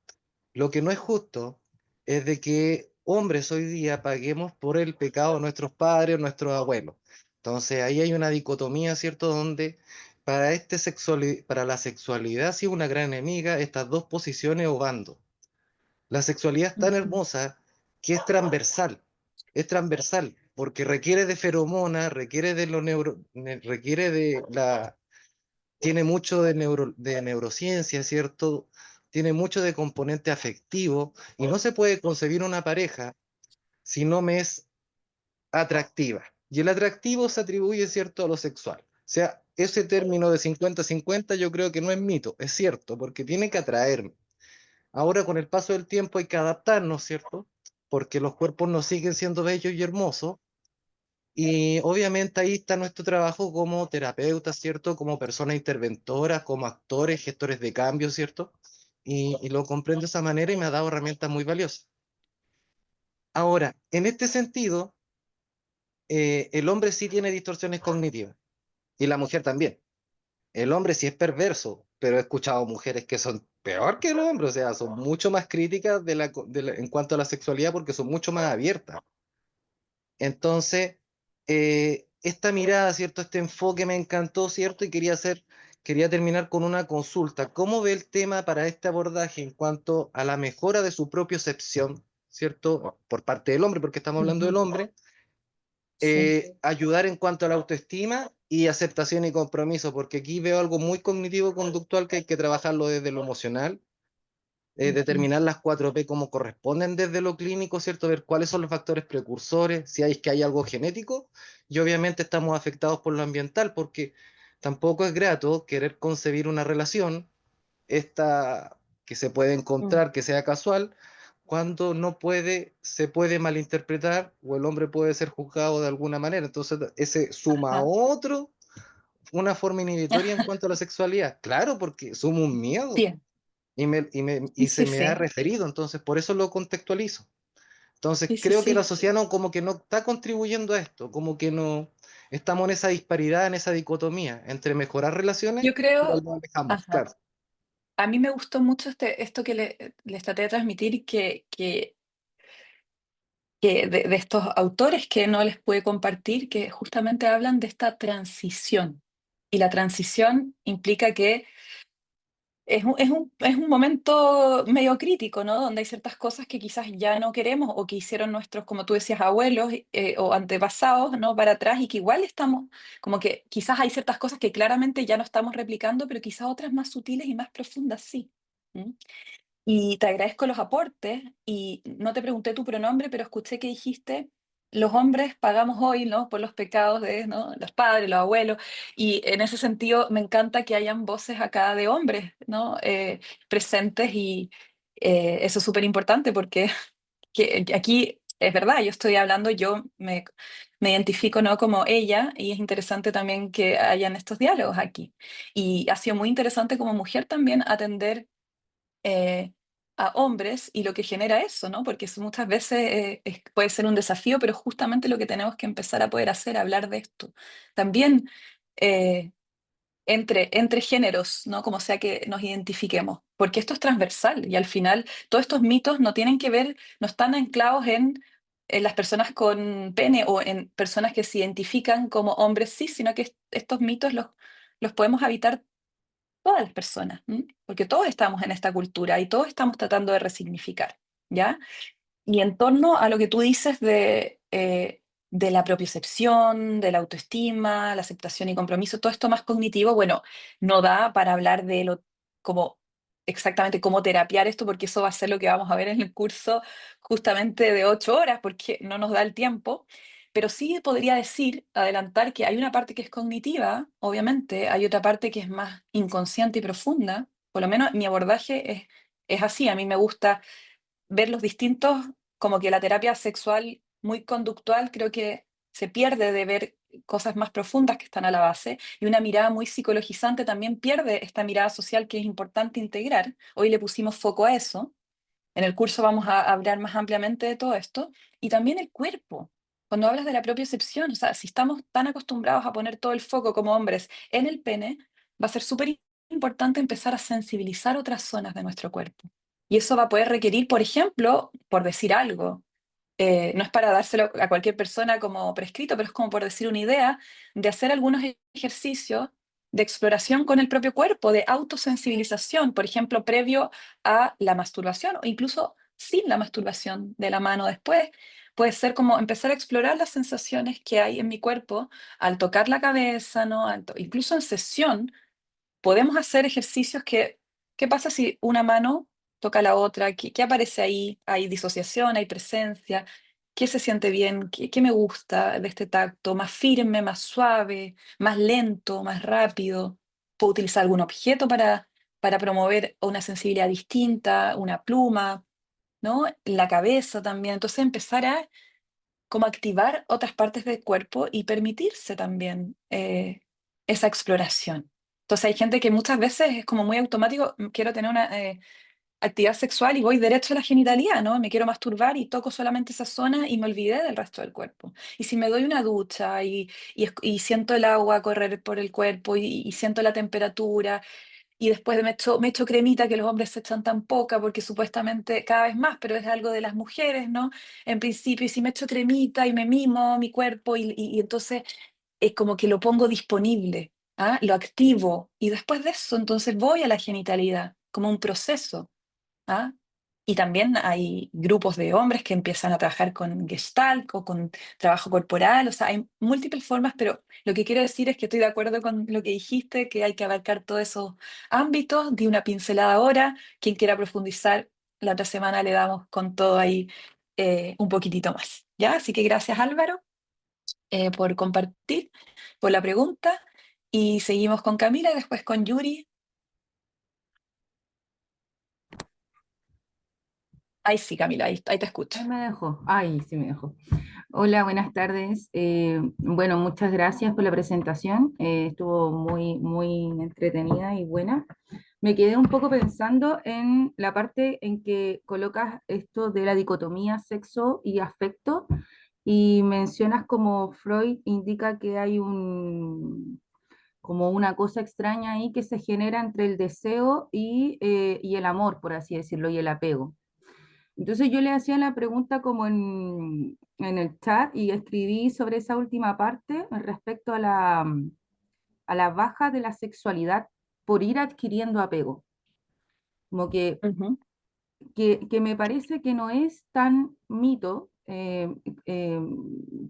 Lo que no es justo es de que hombres hoy día paguemos por el pecado de nuestros padres, nuestros abuelos. Entonces ahí hay una dicotomía, ¿cierto? Donde para la sexualidad sí es una gran enemiga estas dos posiciones o bandos. La sexualidad es tan Ujú. hermosa que es transversal, porque requiere de feromonas, requiere de la tiene mucho de neurociencia, ¿cierto? Tiene mucho de componente afectivo y no se puede concebir una pareja si no me es atractiva. Y el atractivo se atribuye, ¿cierto?, a lo sexual. O sea, ese término de 50-50 yo creo que no es mito, es cierto, porque tiene que atraerme. Ahora, con el paso del tiempo hay que adaptarnos, ¿cierto? Porque los cuerpos no siguen siendo bellos y hermosos, y obviamente ahí está nuestro trabajo como terapeutas, ¿cierto? Como personas interventoras, como actores, gestores de cambio, ¿cierto? Y lo comprendo de esa manera y me ha dado herramientas muy valiosas. Ahora, en este sentido, el hombre sí tiene distorsiones cognitivas y la mujer también. El hombre sí es perverso, pero he escuchado mujeres que son peor que el hombre, o sea, son mucho más críticas en cuanto a la sexualidad porque son mucho más abiertas. Entonces, esta mirada, ¿cierto? Este enfoque me encantó, ¿cierto? Y quería terminar con una consulta. ¿Cómo ve el tema para este abordaje en cuanto a la mejora de su propiocepción, ¿cierto? Por parte del hombre, porque estamos hablando del Ujú. hombre, Sí. ayudar en cuanto a la autoestima y aceptación y compromiso, porque aquí veo algo muy cognitivo-conductual que hay que trabajarlo desde lo emocional, Ujú. determinar las 4P como corresponden desde lo clínico, ¿cierto? Ver cuáles son los factores precursores, si hay, es que hay algo genético, y obviamente estamos afectados por lo ambiental, porque tampoco es grato querer concebir una relación, esta que se puede Mm. encontrar, que sea casual, cuando no puede, se puede malinterpretar o el hombre puede ser juzgado de alguna manera. Entonces, ese suma a Ajá. otro una forma inhibitoria en cuanto a la sexualidad. Claro, porque suma un miedo Bien, sí, y se sí, me ha sí, referido, entonces por eso lo contextualizo. Entonces sí, sí, creo que la sí. sociedad no, como que no está contribuyendo a esto, como que no estamos en esa disparidad, en esa dicotomía entre mejorar relaciones Yo y creo, nos alejamos, ajá, claro. a mí me gustó mucho esto que les traté de transmitir, que de estos autores que no les pude compartir, que justamente hablan de esta transición. Y la transición implica que es un momento medio crítico, ¿no? Donde hay ciertas cosas que quizás ya no queremos o que hicieron nuestros, como tú decías, abuelos o antepasados, ¿no? Para atrás y que igual estamos, como que quizás hay ciertas cosas que claramente ya no estamos replicando, pero quizás otras más sutiles y más profundas sí. ¿Mm? Y te agradezco los aportes y no te pregunté tu pronombre, pero escuché que dijiste, los hombres pagamos hoy, ¿no? Por los pecados de, ¿no? Los padres, los abuelos. Y en ese sentido me encanta que hayan voces acá de hombres, ¿no? Presentes y eso es súper importante porque aquí es verdad, yo estoy hablando, me identifico, ¿no? Como ella y es interesante también que hayan estos diálogos aquí. Y ha sido muy interesante como mujer también atender eh, a hombres y lo que genera eso, ¿no? Porque eso muchas veces puede ser un desafío, pero justamente lo que tenemos que empezar a poder hacer, hablar de esto. También eh, entre géneros, ¿no? Como sea que nos identifiquemos, porque esto es transversal y al final todos estos mitos no tienen que ver, no están anclados en las personas con pene o en personas que se identifican como hombres cis, sino que estos mitos los podemos habitar todas las personas, ¿m? Porque todos estamos en esta cultura y todos estamos tratando de resignificar, ¿ya? Y en torno a lo que tú dices de la propiocepción, de la autoestima, la aceptación y compromiso, todo esto más cognitivo, bueno, no da para hablar de lo como exactamente cómo terapiar esto, porque eso va a ser lo que vamos a ver en el curso justamente de 8 horas, porque no nos da el tiempo. Pero sí podría decir, adelantar, que hay una parte que es cognitiva, obviamente, hay otra parte que es más inconsciente y profunda. Por lo menos mi abordaje es así. A mí me gusta ver los distintos, como que la terapia sexual muy conductual creo que se pierde de ver cosas más profundas que están a la base y una mirada muy psicologizante también pierde esta mirada social que es importante integrar. Hoy le pusimos foco a eso. En el curso vamos a hablar más ampliamente de todo esto y también el cuerpo. Cuando hablas de la propiocepción, o sea, si estamos tan acostumbrados a poner todo el foco como hombres en el pene, va a ser súper importante empezar a sensibilizar otras zonas de nuestro cuerpo. Y eso va a poder requerir, por ejemplo, por decir algo, no es para dárselo a cualquier persona como prescrito, pero es como por decir una idea, de hacer algunos ejercicios de exploración con el propio cuerpo, de autosensibilización, por ejemplo, previo a la masturbación o incluso sin la masturbación de la mano después. Puede ser como empezar a explorar las sensaciones que hay en mi cuerpo al tocar la cabeza, ¿no? Incluso en sesión podemos hacer ejercicios ¿qué pasa si una mano toca la otra? ¿Qué aparece ahí? ¿Hay disociación? ¿Hay presencia? ¿Qué se siente bien? ¿Qué me gusta de este tacto? ¿Más firme, más suave, más lento, más rápido? ¿Puedo utilizar algún objeto para promover una sensibilidad distinta? ¿Una pluma? ¿No? La cabeza también. Entonces empezar a como activar otras partes del cuerpo y permitirse también esa exploración. Entonces hay gente que muchas veces es como muy automático, quiero tener una actividad sexual y voy derecho a la genitalidad, ¿no? Me quiero masturbar y toco solamente esa zona y me olvidé del resto del cuerpo. Y si me doy una ducha y siento el agua correr por el cuerpo y siento la temperatura y después me echo cremita que los hombres se echan tan poca porque supuestamente cada vez más, pero es algo de las mujeres, ¿no? En principio, y si me echo cremita y me mimo mi cuerpo y entonces es como que lo pongo disponible, ¿ah? Lo activo y después de eso entonces voy a la genitalidad como un proceso. ¿Ah? Y también hay grupos de hombres que empiezan a trabajar con Gestalt o con trabajo corporal, o sea, hay múltiples formas, pero lo que quiero decir es que estoy de acuerdo con lo que dijiste, que hay que abarcar todos esos ámbitos, di una pincelada ahora, quien quiera profundizar, la otra semana le damos con todo ahí un poquitito más, ¿ya? Así que gracias Álvaro por compartir, por la pregunta, y seguimos con Camila y después con Yuri. Ahí sí, Camila, ahí te escucho. Ahí me dejó. Ay, sí me dejó. Hola, buenas tardes. Bueno, muchas gracias por la presentación. Estuvo muy entretenida y buena. Me quedé un poco pensando en la parte en que colocas esto de la dicotomía sexo y afecto y mencionas como Freud indica que hay como una cosa extraña ahí que se genera entre el deseo y el amor, por así decirlo, y el apego. Entonces yo le hacía la pregunta como en el chat y escribí sobre esa última parte respecto a la baja de la sexualidad por ir adquiriendo apego. como que Ujú. que me parece que no es tan mito, de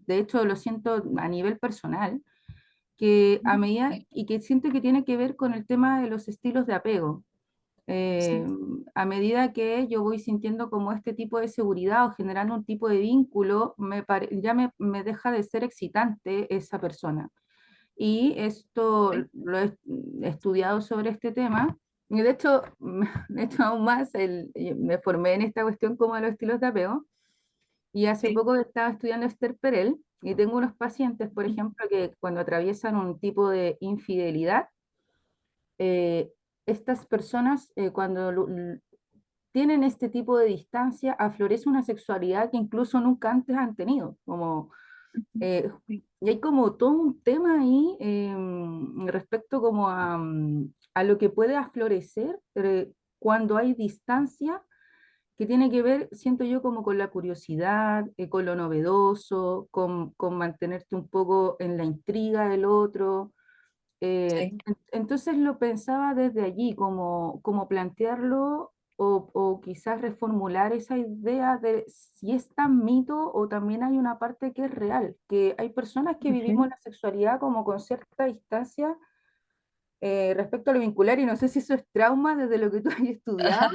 hecho lo siento a nivel personal, que a medida, Sí, y que siento que tiene que ver con el tema de los estilos de apego. sí, Eh, a medida que yo voy sintiendo como este tipo de seguridad o generando un tipo de vínculo, ya me deja de ser excitante esa persona. Y esto sí, lo he estudiado sobre este tema. Y de hecho, de hecho aún más, me formé en esta cuestión como de los estilos de apego. Y hace sí. poco estaba estudiando Esther Perel y tengo unos pacientes, por ejemplo, que cuando atraviesan un tipo de infidelidad, eh, estas personas cuando tienen este tipo de distancia, aflorece una sexualidad que incluso nunca antes han tenido, como Ujú. eh, Sí. y hay como todo un tema ahí respecto como a lo que puede aflorecer cuando hay distancia, que tiene que ver, siento yo, como con la curiosidad, con lo novedoso, con mantenerte un poco en la intriga del otro. Sí. Entonces lo pensaba desde allí, como plantearlo o quizás reformular esa idea de si es tan mito o también hay una parte que es real, que hay personas que vivimos Ujú. la sexualidad como con cierta distancia respecto a lo vincular y no sé si eso es trauma desde lo que tú has estudiado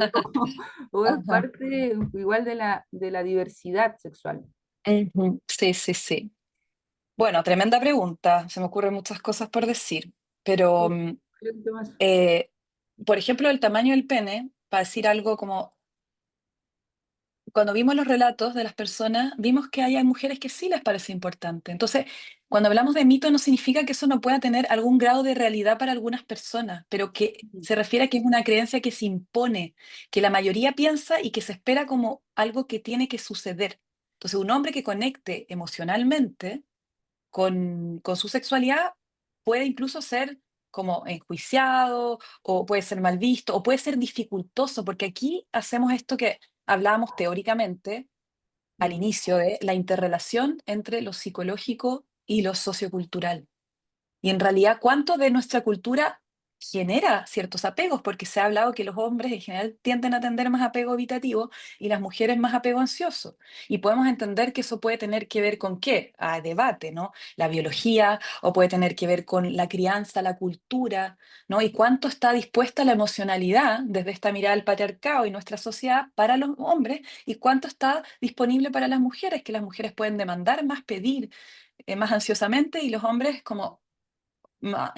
o es Ajá. parte igual de la diversidad sexual. Ujú. Sí, sí, sí. Bueno, tremenda pregunta. Se me ocurren muchas cosas por decir, pero, Sí, creo que más. eh, por ejemplo, el tamaño del pene, para decir algo como, cuando vimos los relatos de las personas, vimos que hay mujeres que sí les parece importante. Entonces, cuando hablamos de mito, no significa que eso no pueda tener algún grado de realidad para algunas personas, pero que se refiere a que es una creencia que se impone, que la mayoría piensa y que se espera como algo que tiene que suceder. Entonces, un hombre que conecte emocionalmente con su sexualidad puede incluso ser como enjuiciado o puede ser mal visto o puede ser dificultoso, porque aquí hacemos esto que hablábamos teóricamente al Mm, inicio de la interrelación entre lo psicológico y lo sociocultural. Y en realidad, ¿cuánto de nuestra cultura genera ciertos apegos? Porque se ha hablado que los hombres en general tienden a tener más apego evitativo y las mujeres más apego ansioso. Y podemos entender que eso puede tener que ver con qué, a debate, ¿no? La biología, o puede tener que ver con la crianza, la cultura, ¿no? Y cuánto está dispuesta la emocionalidad desde esta mirada del patriarcado y nuestra sociedad para los hombres y cuánto está disponible para las mujeres, que las mujeres pueden demandar más, pedir más ansiosamente y los hombres como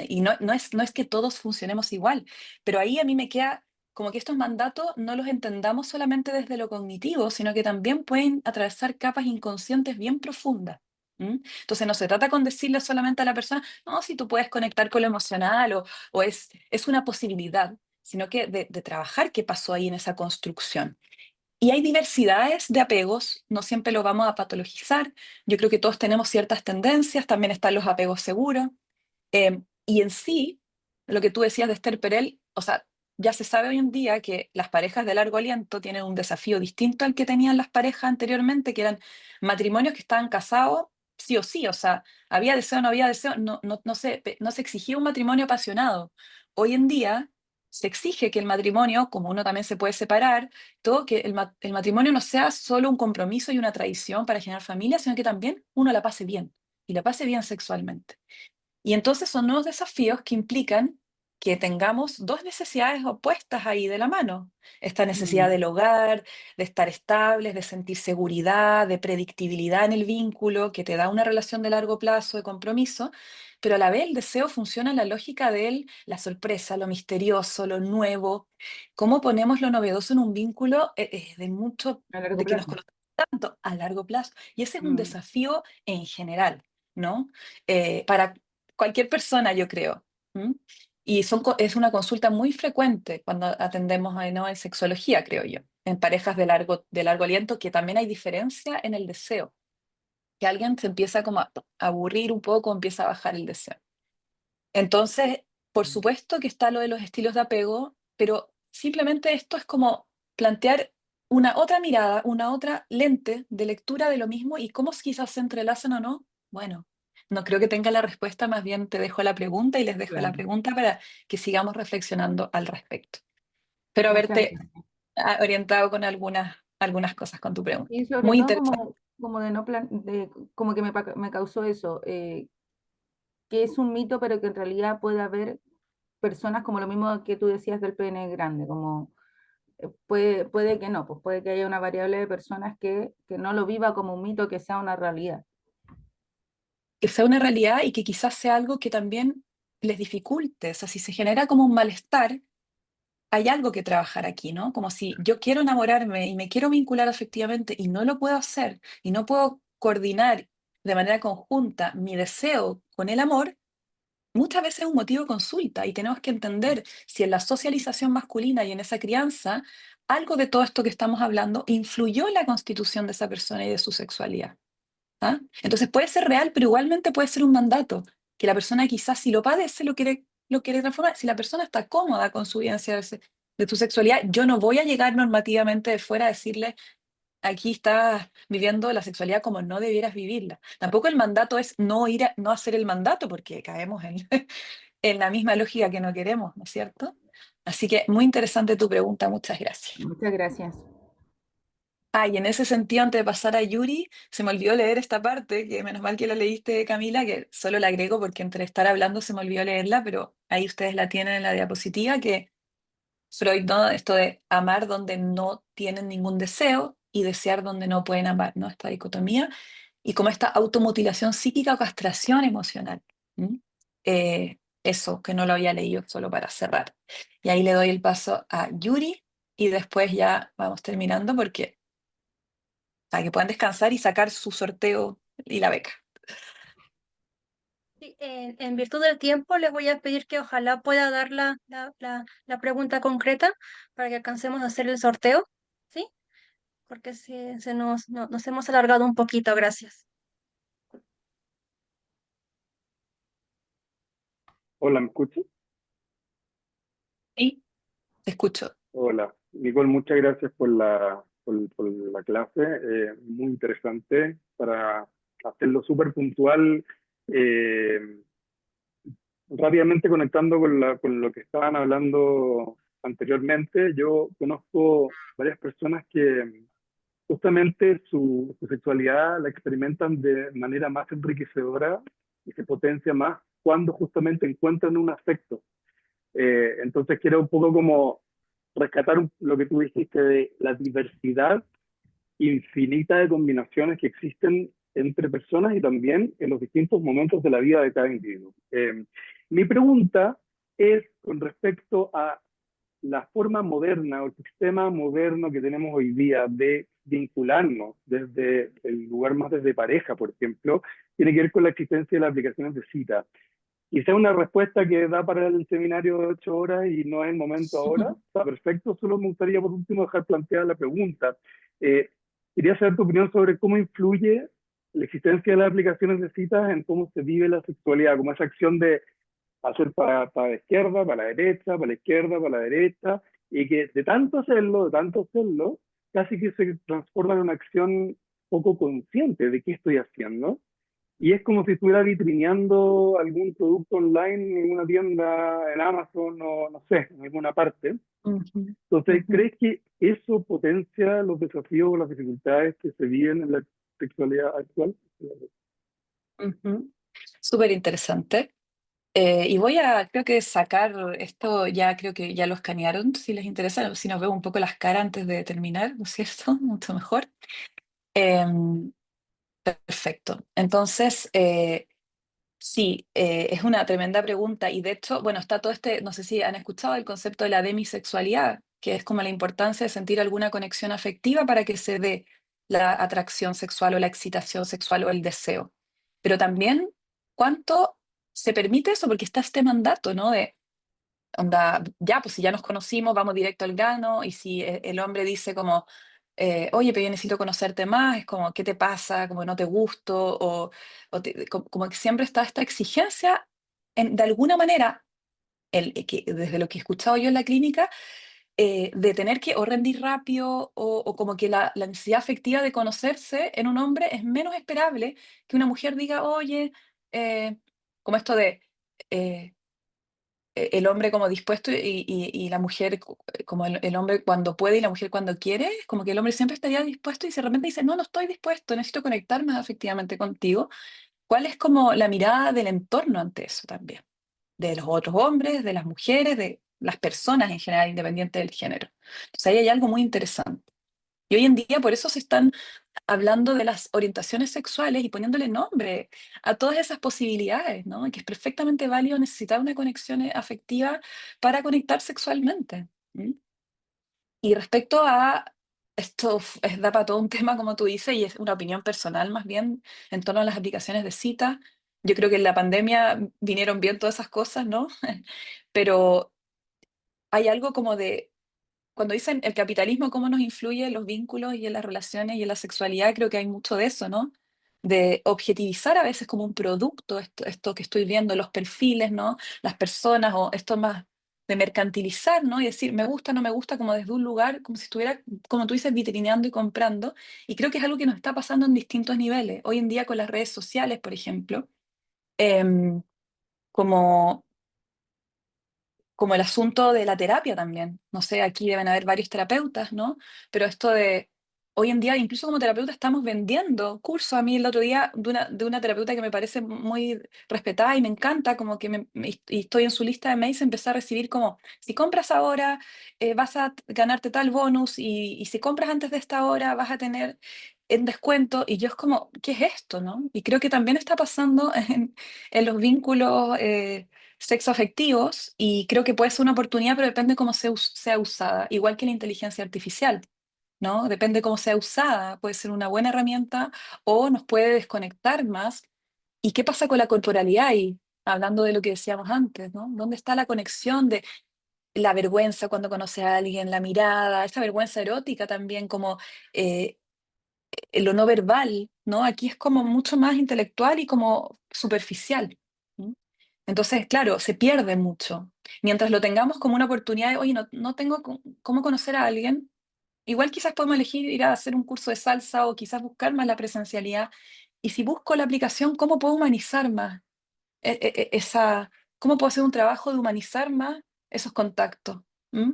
y no es que todos funcionemos igual, pero ahí a mí me queda como que estos mandatos no los entendamos solamente desde lo cognitivo, sino que también pueden atravesar capas inconscientes bien profundas. ¿M? Entonces no se trata con decirle solamente a la persona, no, si tú puedes conectar con lo emocional o es una posibilidad, sino que de trabajar qué pasó ahí en esa construcción. Y hay diversidades de apegos, no siempre lo vamos a patologizar. Yo creo que todos tenemos ciertas tendencias, también están los apegos seguros. Y en sí, lo que tú decías de Esther Perel, o sea, ya se sabe hoy en día que las parejas de largo aliento tienen un desafío distinto al que tenían las parejas anteriormente, que eran matrimonios que estaban casados sí o sí, o sea, había deseo o no había deseo, no se exigía un matrimonio apasionado. Hoy en día se exige que el matrimonio, como uno también se puede separar, todo que el matrimonio no sea solo un compromiso y una tradición para generar familia, sino que también uno la pase bien y la pase bien sexualmente. Y entonces son nuevos desafíos que implican que tengamos dos necesidades opuestas ahí de la mano. Esta necesidad mm, del hogar, de estar estables, de sentir seguridad, de predictibilidad en el vínculo, que te da una relación de largo plazo, de compromiso, pero a la vez el deseo funciona en la lógica de la sorpresa, lo misterioso, lo nuevo. ¿Cómo ponemos lo novedoso en un vínculo de mucho, a largo de que nos plazo. conocemos tanto a largo plazo? Y ese es un Mm, desafío en general, ¿no? Para cualquier persona, yo creo. ¿M? Y es una consulta muy frecuente cuando atendemos ¿no? en sexología, creo yo, en parejas de largo aliento, que también hay diferencia en el deseo, que alguien se empieza como a aburrir un poco, empieza a bajar el deseo. Entonces, por supuesto que está lo de los estilos de apego, pero simplemente esto es como plantear una otra mirada, una otra lente de lectura de lo mismo y cómo quizás se entrelazan o no. Bueno, no creo que tenga la respuesta, más bien te dejo la pregunta y les dejo la claro. pregunta para que sigamos reflexionando al respecto. Espero Muchas haberte gracias. orientado con algunas cosas con tu pregunta. Y sobre Muy todo interesante. como de no como que me causó eso, que es un mito, pero que en realidad puede haber personas como lo mismo que tú decías del pene grande, como puede que no, pues puede que haya una variable de personas que no lo viva como un mito, que sea una realidad. Que sea una realidad y que quizás sea algo que también les dificulte. O sea, si se genera como un malestar, hay algo que trabajar aquí, ¿no? Como si yo quiero enamorarme y me quiero vincular afectivamente y no lo puedo hacer y no puedo coordinar de manera conjunta mi deseo con el amor, muchas veces es un motivo de consulta y tenemos que entender si en la socialización masculina y en esa crianza, algo de todo esto que estamos hablando influyó en la constitución de esa persona y de su sexualidad. ¿Ah? Entonces puede ser real, pero igualmente puede ser un mandato, que la persona quizás si lo padece lo quiere transformar. Si la persona está cómoda con su vivencia de su sexualidad, yo no voy a llegar normativamente de fuera a decirle, aquí estás viviendo la sexualidad como no debieras vivirla. Tampoco el mandato es no hacer el mandato, porque caemos en, en la misma lógica que no queremos, ¿no es cierto? Así que muy interesante tu pregunta, muchas gracias. Muchas gracias. Ah, y en ese sentido, antes de pasar a Yuri, se me olvidó leer esta parte, que menos mal que la leíste, Camila, que solo la agrego porque entre estar hablando se me olvidó leerla, pero ahí ustedes la tienen en la diapositiva, que Freud, ¿no? Esto de amar donde no tienen ningún deseo y desear donde no pueden amar, ¿no? Esta dicotomía, y como esta automutilación psíquica o castración emocional. ¿M? Eso, que no lo había leído, solo para cerrar. Y ahí le doy el paso a Yuri y después ya vamos terminando porque para que puedan descansar y sacar su sorteo y la beca. Sí, en virtud del tiempo, les voy a pedir que ojalá pueda dar la pregunta concreta para que alcancemos a hacer el sorteo, ¿sí? Porque nos hemos alargado un poquito, gracias. Hola, ¿me escuchas? Y te escucho. Hola. Nicole, muchas gracias por la clase. Muy interesante para hacerlo súper puntual. eh, Rápidamente conectando con lo que estaban hablando anteriormente, yo conozco varias personas que justamente su sexualidad la experimentan de manera más enriquecedora y se potencia más cuando justamente encuentran un afecto. Entonces quiero un poco como rescatar lo que tú dijiste de la diversidad infinita de combinaciones que existen entre personas y también en los distintos momentos de la vida de cada individuo. Mi pregunta es con respecto a la forma moderna o el sistema moderno que tenemos hoy día de vincularnos desde el lugar más desde pareja, por ejemplo, tiene que ver con la existencia de las aplicaciones de cita. Quizá una respuesta que da para el seminario de 8 horas y no es el momento ahora, está perfecto, solo me gustaría por último dejar planteada la pregunta. Eh, Quería saber tu opinión sobre cómo influye la existencia de las aplicaciones de citas en cómo se vive la sexualidad, como esa acción de hacer para la izquierda, para la derecha, para la izquierda, para la derecha, y que de tanto hacerlo, casi que se transforma en una acción poco consciente de qué estoy haciendo y es como si estuviera vitrineando algún producto online en una tienda en Amazon o no sé, en alguna parte. Ujú, Entonces, ujú, ¿crees que eso potencia los desafíos o las dificultades que se viven en la sexualidad actual? ujú. Súper interesante. Y voy a, creo que sacar esto, ya creo que ya lo escanearon, si les interesa, si nos vemos un poco las caras antes de terminar, ¿no es cierto? Mucho mejor. Em, Perfecto. Entonces, sí, es una tremenda pregunta y de hecho, bueno, está todo este, no sé si han escuchado el concepto de la demisexualidad, que es como la importancia de sentir alguna conexión afectiva para que se dé la atracción sexual o la excitación sexual o el deseo. Pero también, ¿cuánto se permite eso? Porque está este mandato, ¿no? De, onda, ya, pues si ya nos conocimos, vamos directo al grano y si el hombre dice como oye, pero yo necesito conocerte más, es como, ¿qué te pasa? Como no te gusto, como que siempre está esta exigencia, de alguna manera, desde lo que he escuchado yo en la clínica, de tener que o rendir rápido o como que la necesidad afectiva de conocerse en un hombre es menos esperable que una mujer diga, oye, como esto de... eh, el hombre como dispuesto y la mujer, como el hombre cuando puede y la mujer cuando quiere, como que el hombre siempre estaría dispuesto y si de repente dice, no, no estoy dispuesto, necesito conectarme afectivamente contigo. ¿Cuál es como la mirada del entorno ante eso también? De los otros hombres, de las mujeres, de las personas en general, independiente del género. Entonces ahí hay algo muy interesante. Y hoy en día por eso se están hablando de las orientaciones sexuales y poniéndole nombre a todas esas posibilidades, ¿no? Y que es perfectamente válido necesitar una conexión afectiva para conectar sexualmente. ¿Mm? Y respecto a esto, da para todo un tema, como tú dices, y es una opinión personal más bien en torno a las aplicaciones de cita. Yo creo que en la pandemia vinieron bien todas esas cosas, ¿no? Pero hay algo como de cuando dicen el capitalismo, cómo nos influye en los vínculos y en las relaciones y en la sexualidad, creo que hay mucho de eso, ¿no? De objetivizar a veces como un producto esto que estoy viendo, los perfiles, ¿no? Las personas, o esto más de mercantilizar, ¿no? Y decir, me gusta, no me gusta, como desde un lugar, como si estuviera, como tú dices, vitrineando y comprando. Y creo que es algo que nos está pasando en distintos niveles. Hoy en día con las redes sociales, por ejemplo, em, como como el asunto de la terapia también. No sé, aquí deben haber varios terapeutas, ¿no? Pero esto de, hoy en día, incluso como terapeuta, estamos vendiendo cursos. A mí el otro día, de una terapeuta que me parece muy respetada y me encanta, como que y estoy en su lista de mails, empecé a recibir como, si compras ahora, vas a ganarte tal bonus, y si compras antes de esta hora, vas a tener en descuento. Y yo es como, ¿qué es esto, no? Y creo que también está pasando en los vínculos. Sexoafectivos y creo que puede ser una oportunidad, pero depende cómo sea usada, igual que la inteligencia artificial, ¿no? Depende cómo sea usada, puede ser una buena herramienta o nos puede desconectar más. ¿Y qué pasa con la corporalidad ahí? Hablando de lo que decíamos antes, ¿no? ¿Dónde está la conexión de la vergüenza cuando conoce a alguien, la mirada, esa vergüenza erótica también, como eh, lo no verbal, ¿no? Aquí es como mucho más intelectual y como superficial. ¿Mm? Entonces, claro, se pierde mucho. Mientras lo tengamos como una oportunidad de, oye, no, no tengo cómo conocer a alguien, igual quizás podemos elegir ir a hacer un curso de salsa o quizás buscar más la presencialidad. Y si busco la aplicación, ¿cómo puedo humanizar más cómo puedo hacer un trabajo de humanizar más esos contactos? ¿Mm?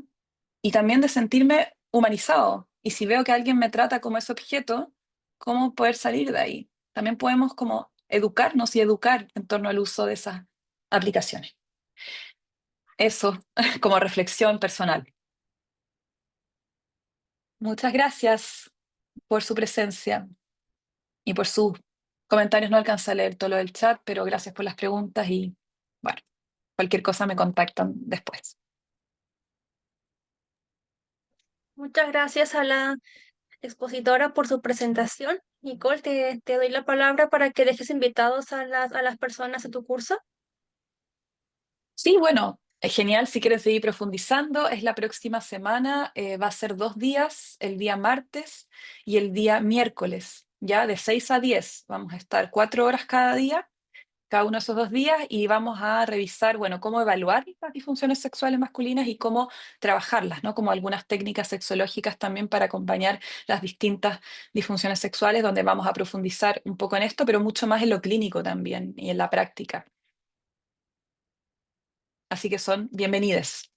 Y también de sentirme humanizado. Y si veo que alguien me trata como ese objeto, ¿cómo poder salir de ahí? También podemos como educarnos y educar en torno al uso de esas aplicaciones. Eso como reflexión personal. Muchas gracias por su presencia y por sus comentarios. No alcancé a leer todo lo del chat, pero gracias por las preguntas y bueno, cualquier cosa me contactan después. Muchas gracias a la expositora por su presentación. Nicole, te doy la palabra para que dejes invitados a las personas de tu curso. Sí, bueno, es genial si quieres seguir profundizando. Es la próxima semana, va a ser 2 días, el día martes y el día miércoles, ya de 6 a 10. Vamos a estar 4 horas cada día, cada uno de esos 2 días, y vamos a revisar, bueno, cómo evaluar las disfunciones sexuales masculinas y cómo trabajarlas, ¿no? Como algunas técnicas sexológicas también para acompañar las distintas disfunciones sexuales, donde vamos a profundizar un poco en esto, pero mucho más en lo clínico también y en la práctica. Así que son bienvenidas.